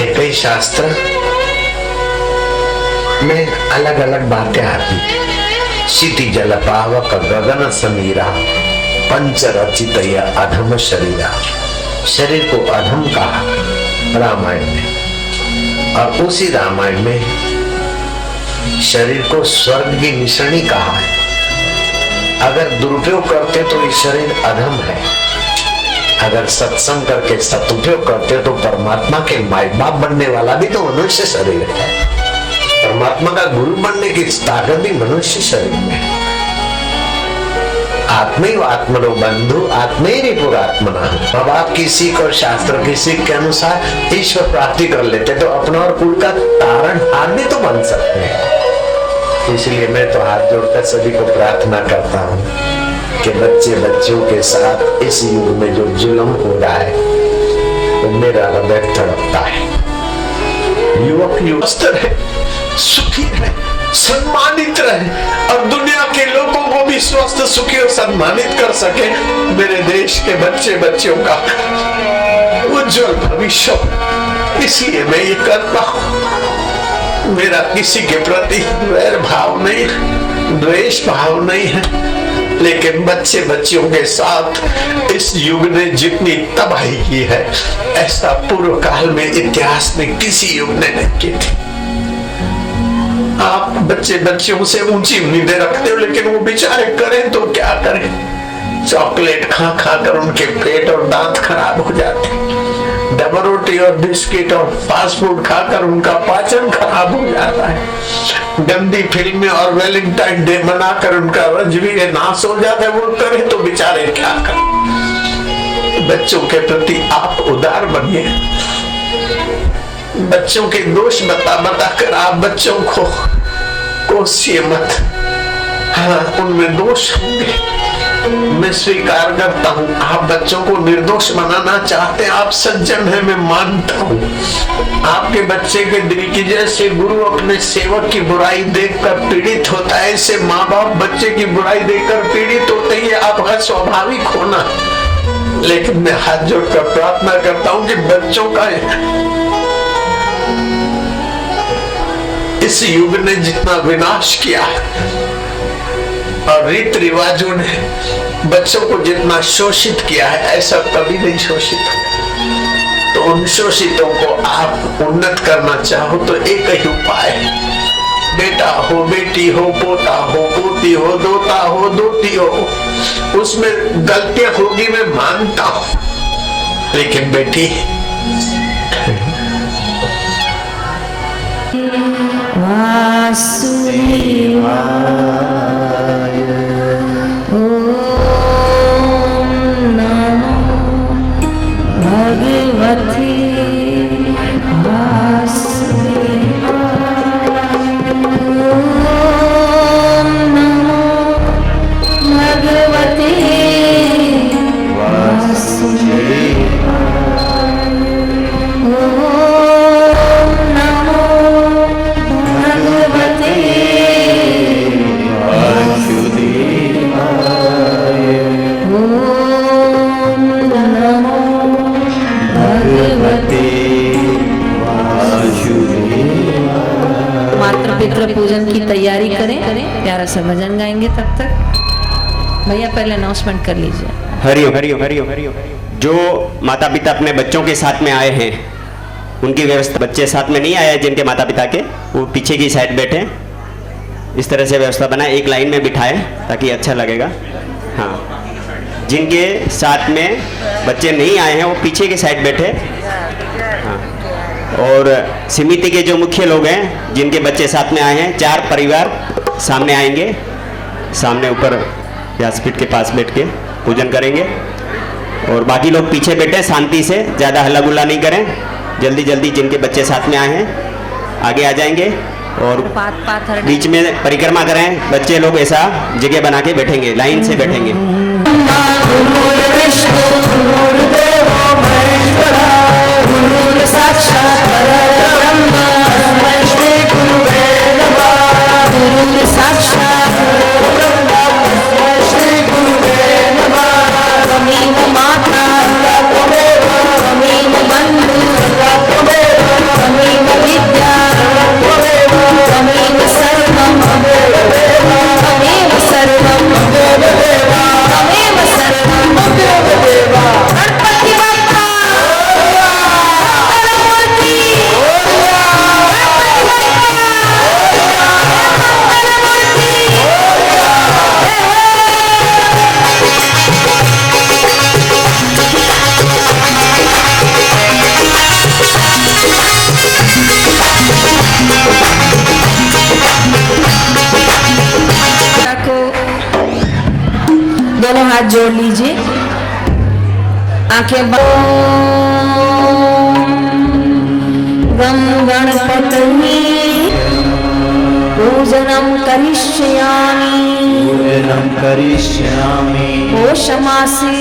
एक ही शास्त्र में अलग अलग बातें आती। क्षिति जल पावक गगन समीरा पंच रचित अधम शरीरा। शरीर को अधम कहा रामायण में, और उसी रामायण में शरीर को स्वर्ग की निशानी कहा है। अगर दुरुपयोग करते तो ये शरीर अधम है, अगर सत्संग करके सदुपयोग करते हो तो परमात्मा के माई बाप बनने वाला भी तो मनुष्य शरीर है। परमात्मा का गुरु बनने की ताकत भी मनुष्य शरीर में है। आत्मैव आत्मनो बंधु आत्मैरिपुरात्मना। अब आप किसी को शास्त्र की सीख के अनुसार ईश्वर प्राप्ति कर लेते तो अपना और कुल का तारण हाथ भी तो बन सकते हैं। इसलिए मैं तो हाथ जोड़कर सभी को प्रार्थना करता हूँ कि बच्चे बच्चों के साथ इस युग में जो जुल्म हो रहा है वो मेरा हृदय तड़पता है। युवक युवक रहे, सुखी रहे, सम्मानित रहे और दुनिया के लोगों को भी स्वस्थ सुखी और सम्मानित कर सके। मेरे देश के बच्चे बच्चों का उज्जवल भविष्य, इसलिए मैं ये करता हूँ। मेरा किसी के प्रति वैर भाव नहीं, द्वेष भाव नहीं है, लेकिन बच्चे बच्चियों के साथ इस युग ने जितनी तबाही की है ऐसा पूर्व काल में इतिहास में किसी युग ने नहीं की थी। आप बच्चे बच्चियों से ऊंची उम्मीदें रखते हो, लेकिन वो बेचारे करें तो क्या करें। चॉकलेट खा खा कर उनके पेट और दांत खराब हो जाते, डबल रोटी और बिस्किट और फास्ट फूड खाकर उनका पाचन खराब हो जाता है। गंदी फिल्में और वैलेंटाइन डे मनाकर उनका रजवीर नाश हो जाता है। वो करें तो बेचारे क्या करें। बच्चों के प्रति आप उदार बनिए। बच्चों के दोष बता बता कर आप बच्चों को कोसिए मत। हाँ, उनमें दोष होंगे, मैं स्वीकार करता हूँ। आप बच्चों को निर्दोष बनाना चाहते हैं, आप सज्जन हैं, मैं मानता हूँ। आपके बच्चे के दिल की जैसे गुरु अपने सेवक की बुराई देखकर पीड़ित होता है, ऐसे माँ बाप बच्चे की बुराई देखकर पीड़ित होते हैं। आपका स्वाभाविक होना, लेकिन मैं हाथ जोड़कर प्रार्थना करता हूँ कि बच्चों का इस युग ने जितना विनाश किया और रीति रिवाजों ने बच्चों को जितना शोषित किया है, ऐसा कभी नहीं शोषित हुआ। तो उन शोषितों को आप उन्नत करना चाहो तो एक ही उपाय है। बेटा हो, बेटी हो, पोता हो, पोती हो, दोता हो, दोती हो, उसमें गलतियां होगी, मैं मानता हूं, लेकिन बेटी वासुदेवाय ओम नमो भगवते वासुदेवाय ओम नमो भगवते वासुदेवाय ओम नमो भगवते मातृ पितृ पूजन की तैयारी करें, प्यारा सा भजन गाएंगे। तब तक भैया पहले अनाउंसमेंट कर लीजिए। हरिओम हरिओम हरिओम हरिओम। जो माता पिता अपने बच्चों के साथ में आए हैं उनकी व्यवस्था, बच्चे साथ में नहीं आए जिनके माता पिता के, वो पीछे की साइड बैठे, इस तरह से व्यवस्था बनाए, एक लाइन में बिठाए ताकि अच्छा लगेगा। हाँ, जिनके साथ में बच्चे नहीं आए हैं वो पीछे के साइड बैठे। हाँ, और समिति के जो मुख्य लोग हैं जिनके बच्चे साथ में आए हैं, 4 परिवार सामने आएंगे, सामने ऊपर व्यासपीठ के पास बैठ के पूजन करेंगे और बाकी लोग पीछे बैठे शांति से, ज़्यादा हल्ला गुल्ला नहीं करें। जल्दी जल्दी जिनके बच्चे साथ में आए हैं आगे आ जाएंगे और बीच में परिक्रमा करें। बच्चे लोग ऐसा जगह बना के बैठेंगे, लाइन से बैठेंगे। गणपति हाथ जोड़ लीजिए, आंखें बंद। गम गणपति पूजनम करिष्यामि, पूजनं करिष्यामि। पौषमासे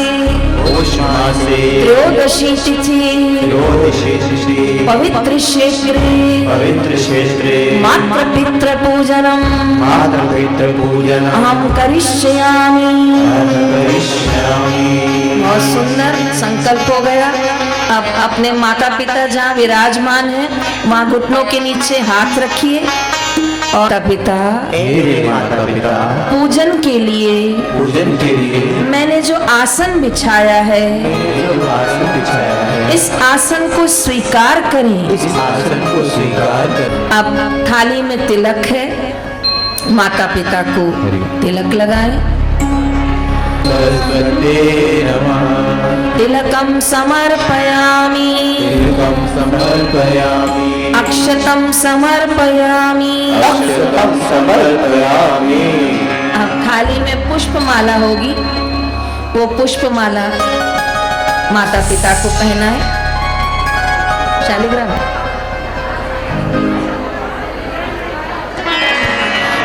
पौषमासे त्रयोदशी तिथि त्रयोदशी तिथि पवित्र क्षेत्रे पवित्र क्षेत्रे मातृपितृ पूजनम मातृपितृपूजनम् अहम करिष्यामि। करिष्यामि। बहुत सुंदर संकल्प हो गया। अब अपने माता पिता जहाँ विराजमान हैं वहाँ घुटनों के नीचे हाथ रखिए और पिता मेरे माता पिता पूजन के लिए पूजन के लिए मैंने जो आसन बिछाया है जो आसन बिछाया है, इस आसन को स्वीकार करें। इस आसन को स्वीकार कर। अब थाली में तिलक है, माता पिता को तिलक लगाएं। सरस्वते नमः। तिलकम समर्पयामि, तिलकं समर्पयामि। अक्षतम समर्पयामि। अक्षतं समर्पयामि। अब थाली में पुष्पमाला होगी, वो पुष्पमाला माता पिता को पहनाए। शालिग्राम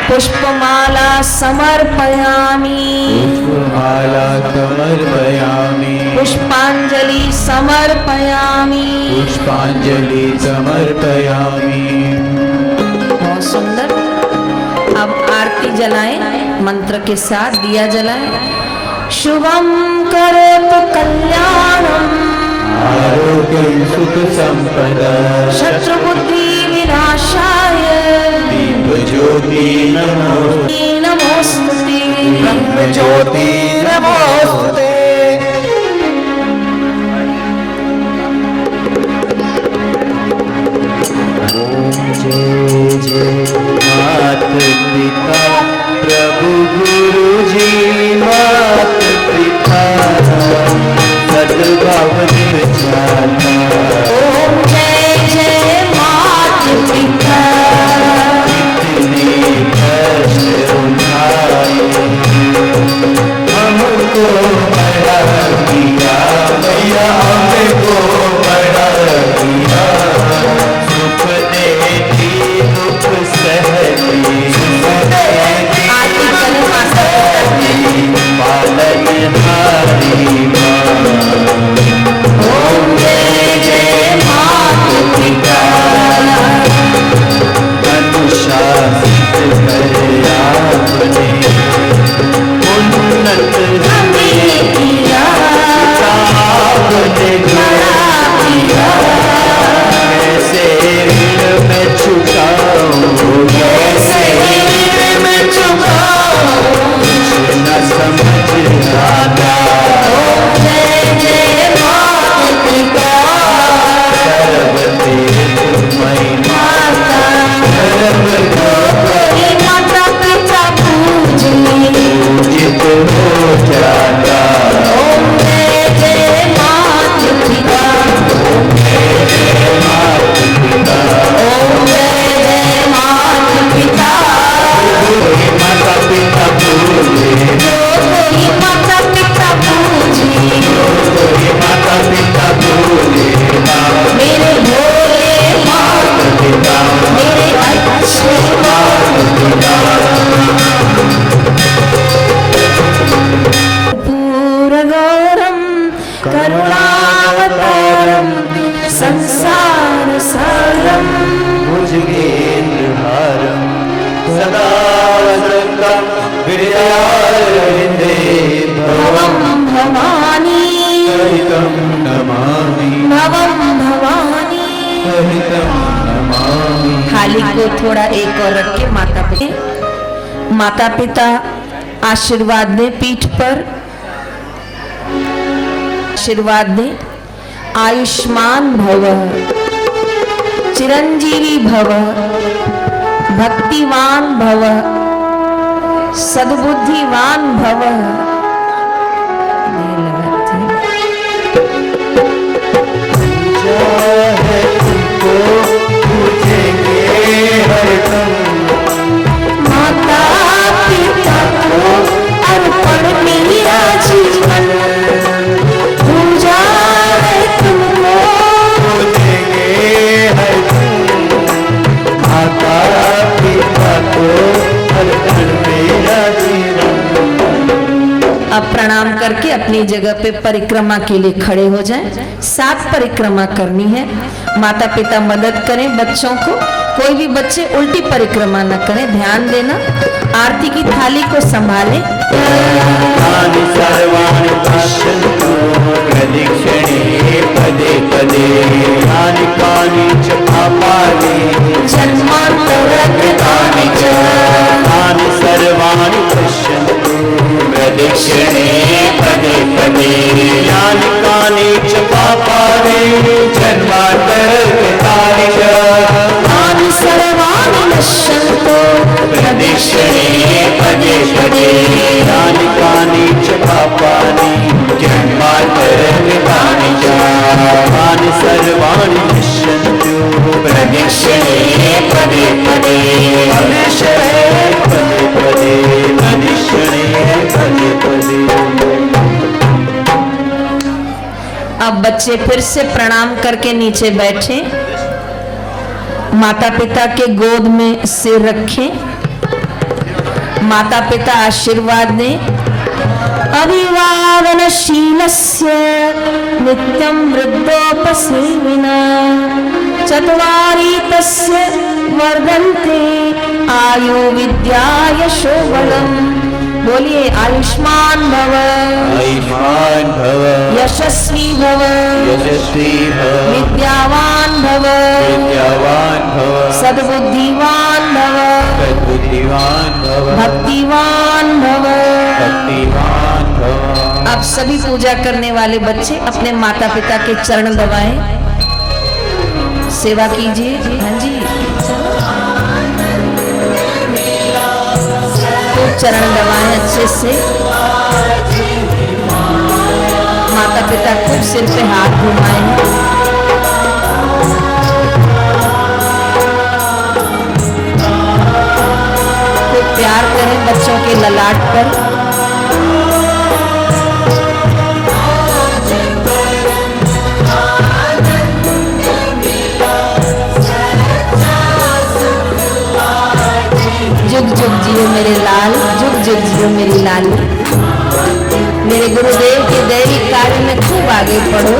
पुष्पमाला समर्पयामि, पुष्पमाला समर्पयामि। पुष्पांजलि समर्पयामि। पुष्पांजलि समर्पयामि। बहुत सुंदर। अब आरती जलाएं, मंत्र के साथ दिया जलाएं। शुभम करोतु कल्याणम आरोग्यं सुख संपदा शत्रु बुद्धि विनाशाय ज्योति नमोस्तुते। नमोस्तुते ब्रह्म ज्योति नमोस्तुते। ओम जय जय मात पिता प्रभु गुरु जी, मात पिता सद्भाव निर्जाता। ओम जय जय मातृ पिता इतने कष्ट उठाए, हमको बड़ा किया मैया, हमको बड़ा किया। सुख देती दुख सहती, आरती करें माता पालनहारी माँ। ओम जय जय मातृ पिता अनुशासित कर आपने उन्नत हमें किया आपने बड़ा किया। कैसे ऋण मैं चुकाऊं, कैसे ऋण मैं चुकाऊं, न समझ आता। ओम जय जय मातृ पिता सर्वते तुम्हें माता सर्व कोई माता पिता पूजनी। पूजित हो जाता। ओम जय जय मातृ पिता ओम जय जय मातृ पिता। कोई माता पिता पूजे, जो कोई माता पिता पूजे कोई माता पिता पूजे, मेरे भोले माता पिता मेरे अच्छे पूरगौरम करुणावतारम संसार सारम भुजगेन्द्रहारं सदा वसन्तं हृदयारविन्दे भवं भवम भवानी सहितं नमामि। भवम भवानी। सहितं नमामि। थाली को थोड़ा एक और रख के माता पिता आशीर्वाद दें, पीठ पर आशीर्वाद दें। आयुष्मान भव, चिरंजीवी भव, भक्तिवान भव, सद्बुद्धिवान भव। ये लगाते चाहे तुमको पूजेंगे हरदम, माता पिता को अर्पण मेरा जीवन। प्रणाम करके अपनी जगह पे परिक्रमा के लिए खड़े हो जाएं। 7 परिक्रमा करनी है। माता पिता मदद करें बच्चों को, कोई भी बच्चे उल्टी परिक्रमा न करें, ध्यान देना। आरती की थाली को संभालें। तानि सर्वाणि पश्यन्तु प्रदक्षिणे पदे पदे यानि कानि च पापानि जन्मान्तरकृतानि च तानि सर्वाणि पश्यन्तु प्रदक्षिणे पदे पदे यानि कानि च पापानि जन्मान्तरकृतानि च तानि सर्वाणि नश्यन्तु प्रदक्षिणे पदे पदे यानि कानि च पापानि जन्मान्तरकृतानि च तानि सर्वाणि नश्यन्तु प्रदक्षिणे पदे पदे प्रदक्षिणे पदे पदे प्रदक्षिणे पदे पदे। अब बच्चे फिर से प्रणाम करके नीचे बैठे, माता पिता के गोद में सिर रखें, माता पिता आशीर्वाद दें। अभिवादनशीलस्य नित्यं वृद्धोपसेविना चत्वारि तस्य वर्धन्ते आयु विद्या यशो बलम्। बोलिए आयुष्मान भव, आयुष्मान भव, यशस्वी भव, यशस्वी भव, विद्यावान भव, विद्यावान भव, सद्बुद्धिवान भव, सद्बुद्धिवान भव, भक्तिवान भव। भक्तिवान भव। अब सभी पूजा करने वाले बच्चे अपने माता पिता के चरण दबाएं, सेवा कीजिए। हाँ जी, खूब चरण दबाएं अच्छे से। माता पिता खूब सिर पे हाथ घुमाएं। खूब प्यार करें बच्चों के ललाट पर। जुग जुग जियो मेरे लाल, जुग जुग जियो मेरी लाल। मेरे गुरुदेव के दैविक कार्य में खूब आगे बढ़ो,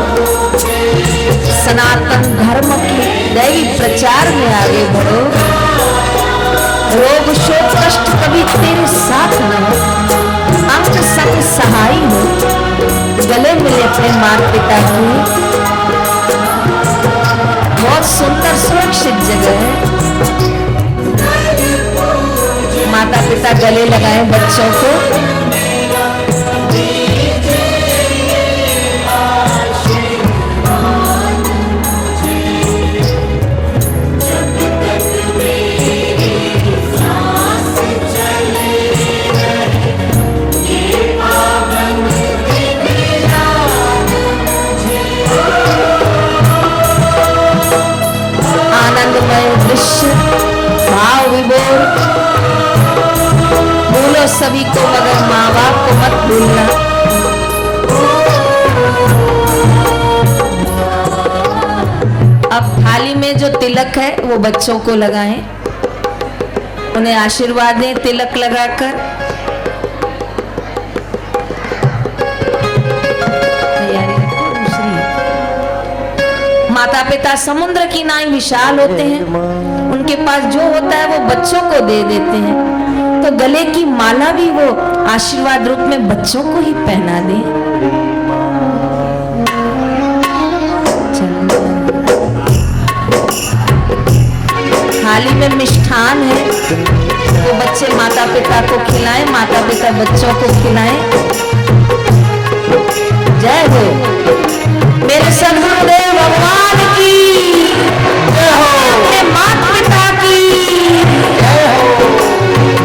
सनातन धर्म के दैविक प्रचार में आगे बढ़ो। रोग शोक कष्ट कभी तेरे साथ न हो, अंग संग सहाय हो, गले मिले अपने माता पिता की। बहुत सुंदर सुरक्षित जगह है। माता पिता गले लगाएं बच्चों को। आनंदमय दृश्य, भाव विभोर। भूलो सभी को मगर माँ बाप को मत भूलना। अब थाली में जो तिलक है वो बच्चों को लगाएं, उन्हें आशीर्वाद दें तिलक लगाकर। तैयारी रखो दूसरी। माता पिता समुद्र की नाई विशाल होते हैं, उनके पास जो होता है वो बच्चों को दे देते हैं, तो गले की माला भी वो आशीर्वाद रूप में बच्चों को ही पहना दे। थाली में मिष्ठान है, वो बच्चे माता पिता को खिलाएं, माता पिता बच्चों को खिलाएं। जय हो मेरे सद्गुरुदेव भगवान की जय हो, अपने माता पिता की जय हो।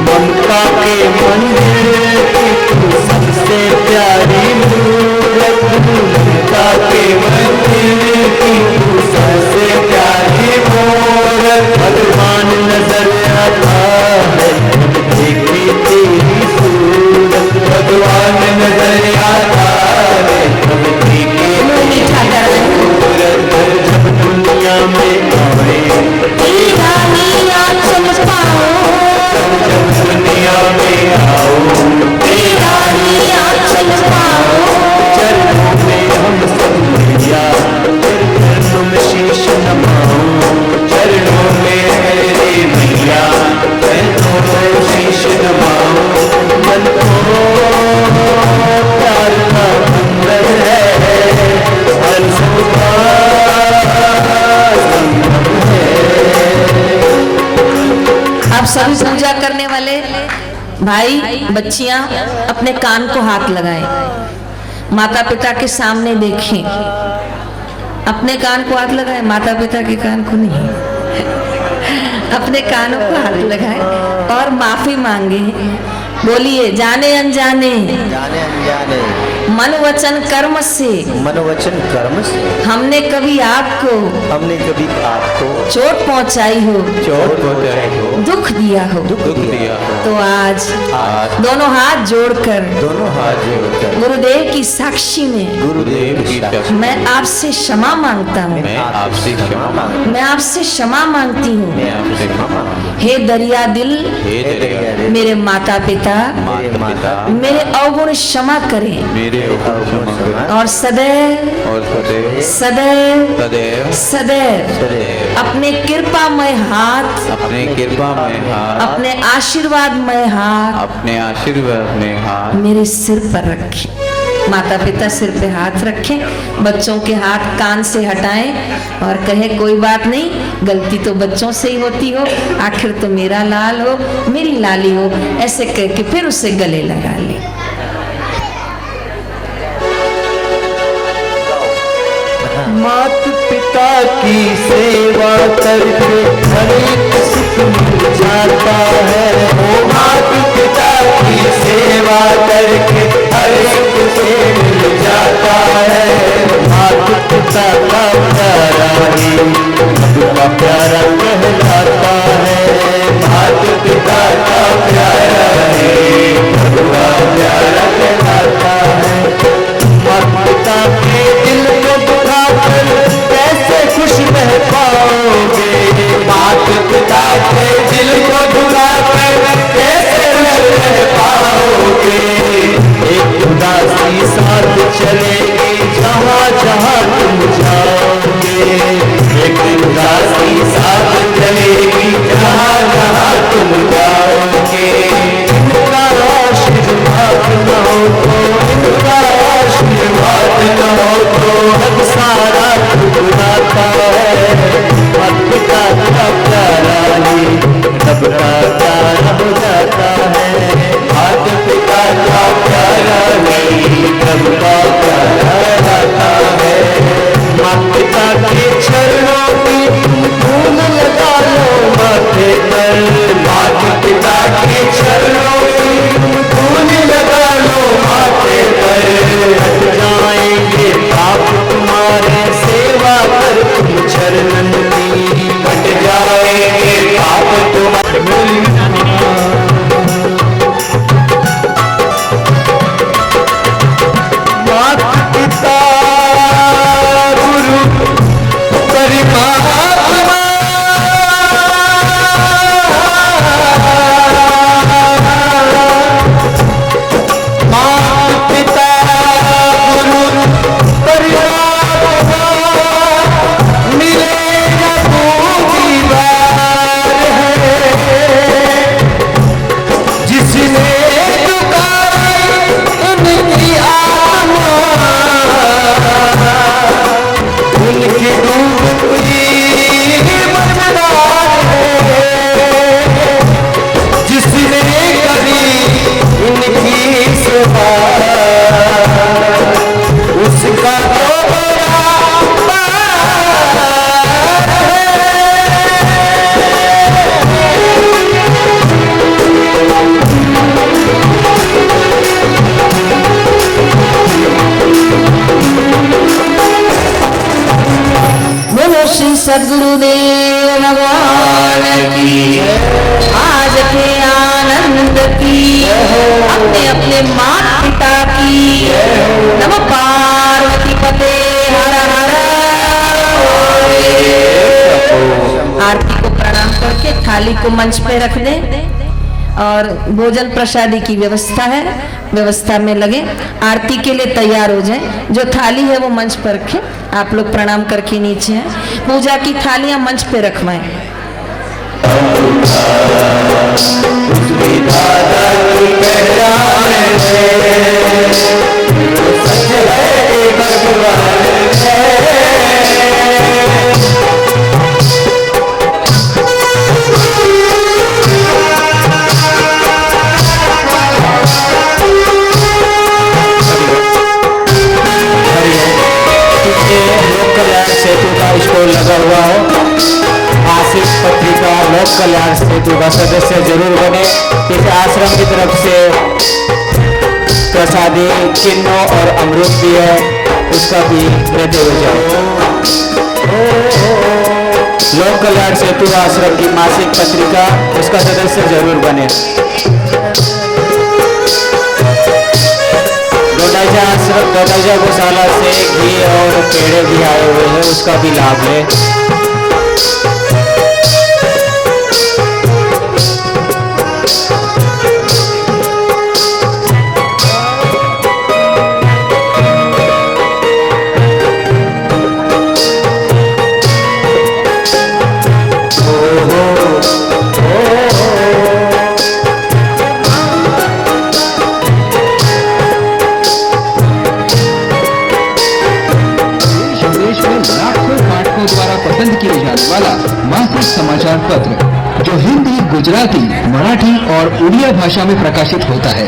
ममता के मंदिर की तू सबसे प्यारी मूरत, ममता के मंदिर की तू सबसे प्यारी मूरत। भगवान नजर आता है देखी तेरी सूरत, भगवान नजर आता है देखी भाई बच्चियां अपने कान को हाथ लगाएं, माता पिता के सामने देखें, अपने कान को हाथ लगाएं, माता पिता के कान को नहीं, अपने कानों को हाथ लगाएं और माफी मांगे। बोलिए, जाने अनजाने जाने अनजाने मन वचन कर्म से मनोवचन कर्म से हमने कभी आपको हमने कभी आपको चोट पहुंचाई हो, चोट पहुंचाई हो, दुख दिया हो, दुख दिया हो, तो आज आज दोनों हाथ जोड़कर दोनों हाथ जोड़कर गुरुदेव की साक्षी में गुरुदेव की साक्षी मैं आपसे क्षमा मांगता हूँ, मैं आपसे क्षमा मांगता मैं आपसे क्षमा मांगती हूँ। मैं आपसे क्षमा मांगता हे दरिया दिल, हे दरिया मेरे माता पिता मेरे माता मेरे अवगुण क्षमा करें मेरे ऊपर और सदैव और सदैव सदैव सदैव सदैव सदैव अपने कृपामय हाथ, अपने कृपा में हाथ अपने आशीर्वादमय हाथ अपने आशीर्वाद में हाथ मेरे सिर पर रखें। माता पिता सिर पे हाथ रखें, बच्चों के हाथ कान से हटाएं और कहे कोई बात नहीं, गलती तो बच्चों से ही होती हो, आखिर तो मेरा लाल हो, मेरी लाली हो, ऐसे कह के फिर उसे गले लगा ले। मात पिता की सेवा करके हर एक सुख मिल जाता है। ओ मात पिता की सेवा करके हर एक सुख मिल जाता है। मात पिता का प्यारा ही सबका प्यारा कहलाता है। मात पिता का प्यारा ही सबका प्यारा कहलाता है। माता पिता के दिल को दुखाकर कैसे खुश रह पाओगे। माता पिता के दिल को दुखाकर कैसे खुश रह पाओगे। एक उदासी साथ चलेगी जहाँ जहाँ तुम जाओगे। एक उदासी साथ चलेगी जहाँ जहाँ तुम जाओगे। इनका आशीर्वाद न हो तो इनका आशीर्वाद न हो तो अब सारा ठुकराता है। माता पिता का प्यारा ही सबका प्यारा हो जाता है। माता पिता का प्यारा ही सबका प्यारा जाता है। माता पिता के चरणों की धूल लगा लो माथे पर। माता पिता के चरणों की धूल लगा लो माथे पर। हट जाएंगे पाप तुम्हारे सेवा कर तुम चरणन की। हट जाएंगे पाप तुम्हारे। माता पिता गुरु परमात्मा माता पिता गुरु परमात्मा मिलेगा दूसरी बार है। जिसने दुकाई उनकी आत्मा उनकी डूबती मझधार है। जिसने कभी उनकी सेवा उसका तो बड़ा प्यार बोलो श्री सद्गुरुदेव भगवान की, आज के आनंद की, अपने अपने माता पिता की। नमः पार्वती पते हर हर। आरती को प्रणाम करके थाली को मंच पे रख दें और भोजन प्रसादी की व्यवस्था है, व्यवस्था में लगे, आरती के लिए तैयार हो जाए। जो थाली है वो मंच पर रखें, आप लोग प्रणाम करके नीचे हैं। पूजा की थालियां मंच पे रखवाएं। कल्याण सेतु का सदस्य जरूर बने। इस आश्रम की तरफ से प्रसादी चिन्ह और अमृत भी है, उसका भी लेते हुए जाओ। लोक कल्याण सेतु आश्रम की मासिक पत्रिका, उसका सदस्य जरूर बने। डोडाजा आश्रम, डोडाजा गौशाला से घी और पेड़े भी आए हुए हैं, उसका भी लाभ है। पसंद किए जाने वाला मासिक समाचार पत्र जो हिंदी, गुजराती, मराठी और उड़िया भाषा में प्रकाशित होता है।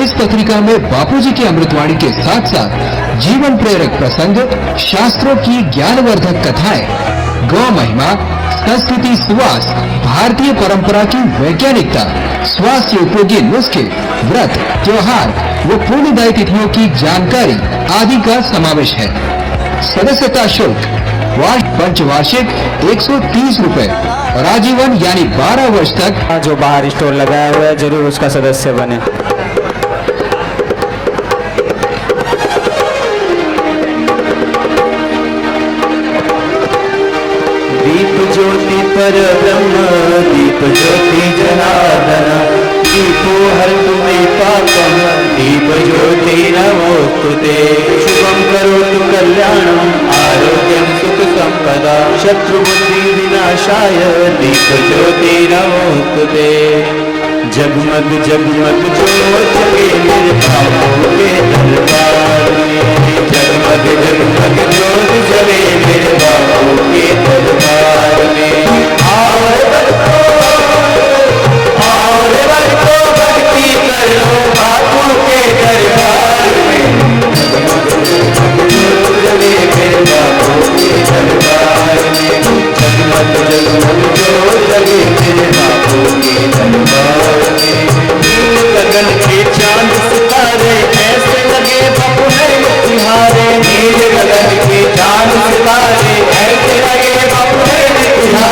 इस पत्रिका में बापूजी की अमृतवाणी के साथ साथ जीवन प्रेरक प्रसंग, शास्त्रों की ज्ञानवर्धक कथाएं, गौ महिमा, संस्कृति, सुवास, भारतीय परंपरा की वैज्ञानिकता, स्वास्थ्य उपयोगी नुस्खे, व्रत, त्योहार व पुण्यदायी तिथियों की जानकारी आदि का समावेश है। सदस्यता शुल्क पंचवार्षिक 130 रुपए और आजीवन यानी 12 वर्ष तक। जो बाहर स्टोर लगाया हुआ है जरूर उसका सदस्य बने। दीप ज्योति पर ब्रह्म, दीप ज्योति जनार्दन, दीपो हर तुम्हें पापम, दीप ज्योति नमोस्तुते। शुभम करोतु कल्याणम, आरोग्यम सुख संपदा, शत्रु बुद्धि विनाशाय, दीप ज्योति नमोस्तुते। जगमग जगमग ज्योत जगे मेरे बाबू के दरबार में, जगमग जगमग ज्योत जगे मेरे बाबू के दरबार में। और भक्ति करो बापू के दरबार में, जगमग जगे मेरे बाबू के दरबार में, जगमग जगमग ज्योत जगे मेरे बाबू के दरबार में। लगन के चांद सितारे ऐसे लगे बापू है तिहारे, नील लगन के चांद सितारे ऐसे लगे बापू है तिहारे।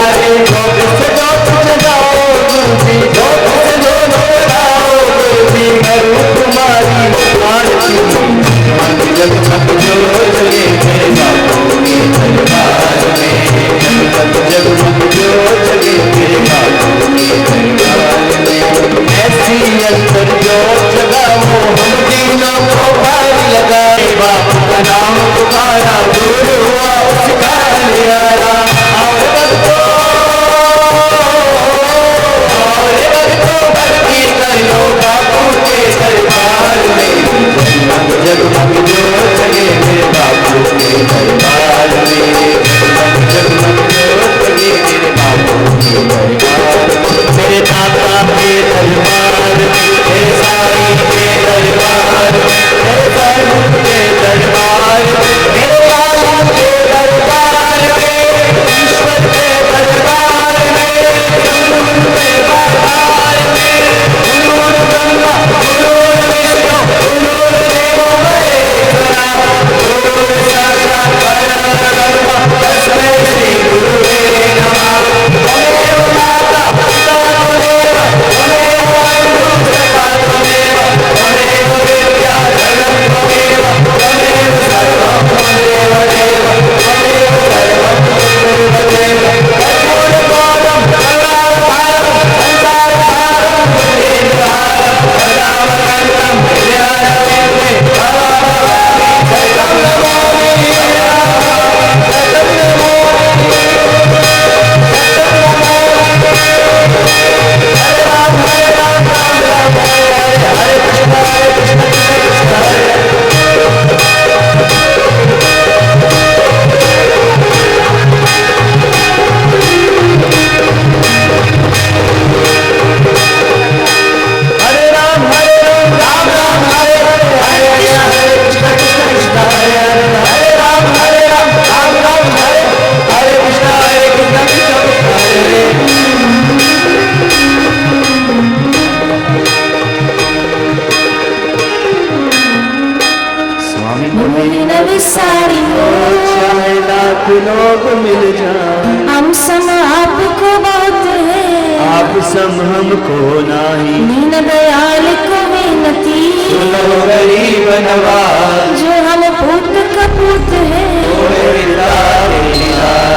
मैं विसारी हो। चाहे लाख लोग मिल जाए, हम सम आपको बहुत है, आप सम हमको नाही। दीन दयाल को विनती, सुनो गरीब नवाज, जो हम पूत कपूत है।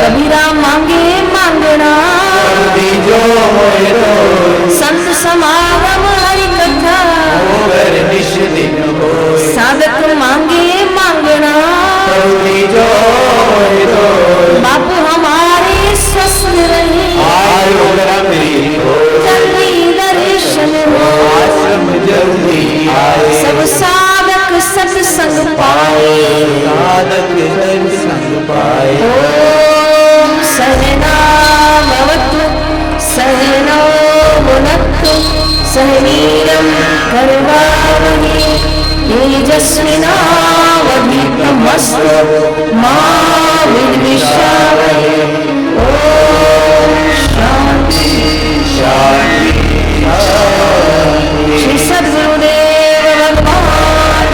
कबीरा मांगे मांगना, जो मोहे रोए, संत समागम हरि कथा। होवर निश दिन होए, साधक मांगे मांगना, जो मोहे रोए, बापू हमारे स्वस्थ रहे। आयो मेरी हो, जल्दी दर्शन हो, आश्रम जल्दी आए। सब साधक सत्संग पाए। साधक दर्शन पाए। ओम सहना भवतु सहनो भुनक्तु सह वीर्यं करवावहै तेजस्विनावधीतमस्तु मा विद्विषावहै। ओम शांति शांति श्री सद्गुरुदेव भगवान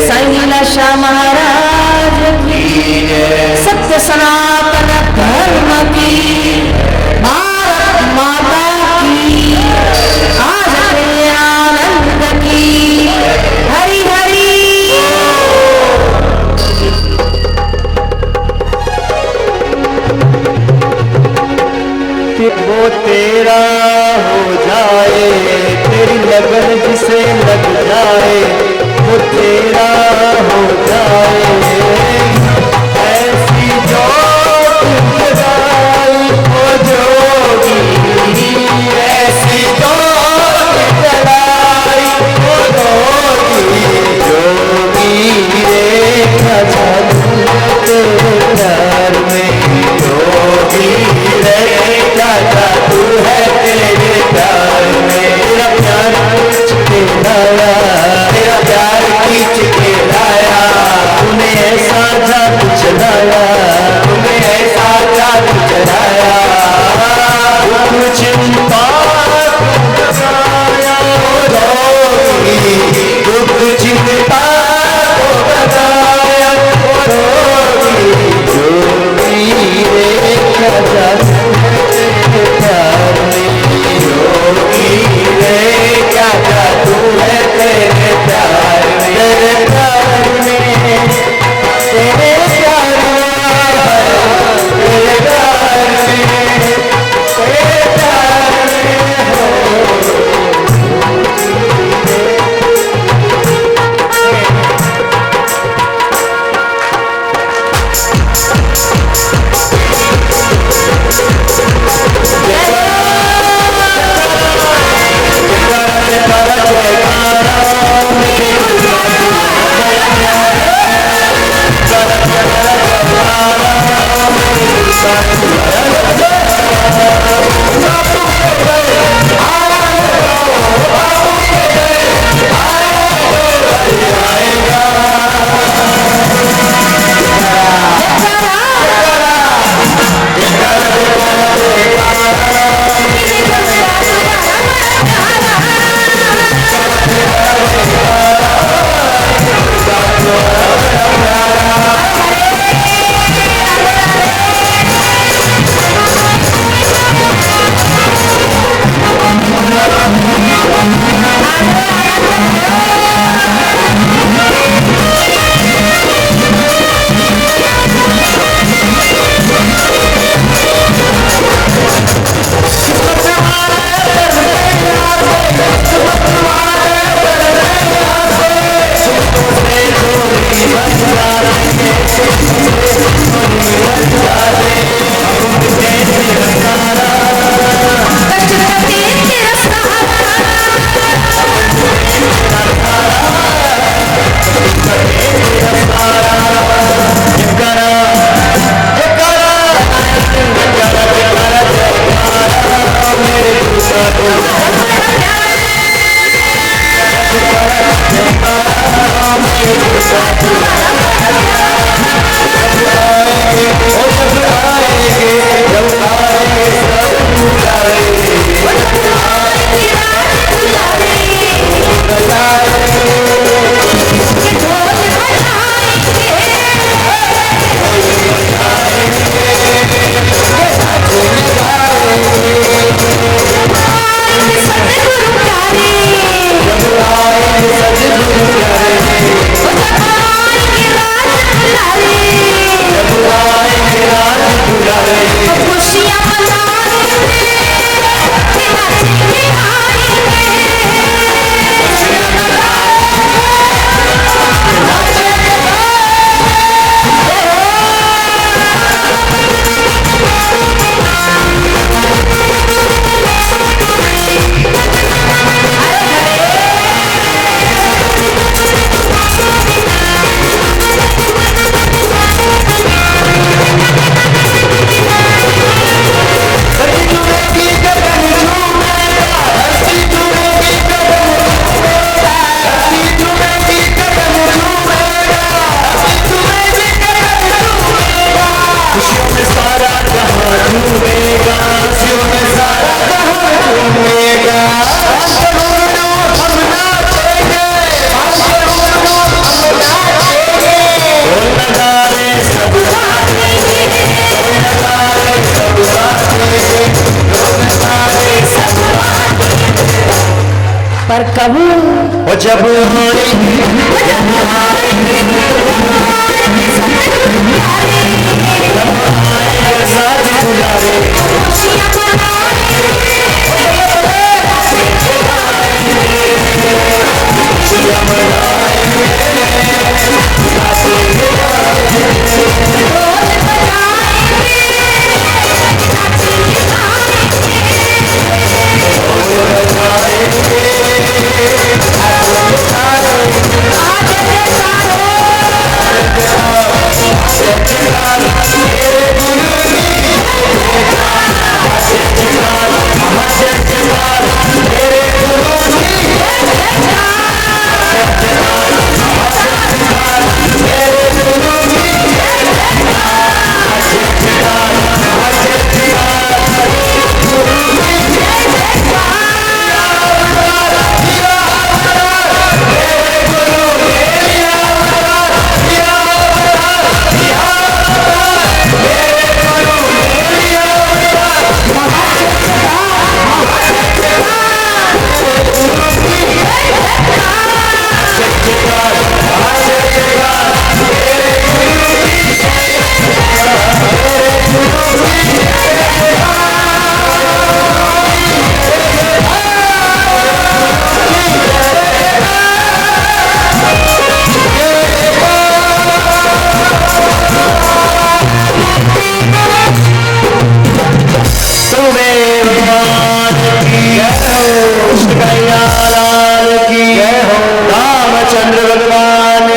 साईं महाराज की, सत्य सनातन धर्म की, भारत माता की, आज के आनंद की। हरि हरि कि वो तेरा हो जाए, तेरी लगन जिसे लग जाए, वो तेरा हो जाए। ऐसी जोत जगाई वो जोगी, ऐसी जोत जगाई वो जोगी। जोगी रे खजान तेरे प्यार में, जोगी रे राजा तू है तेरे प्यार में। तेरा प्यार खींच के लाया, तेरा प्यार खींच के पर कबू और जब रामचंद्र भगवान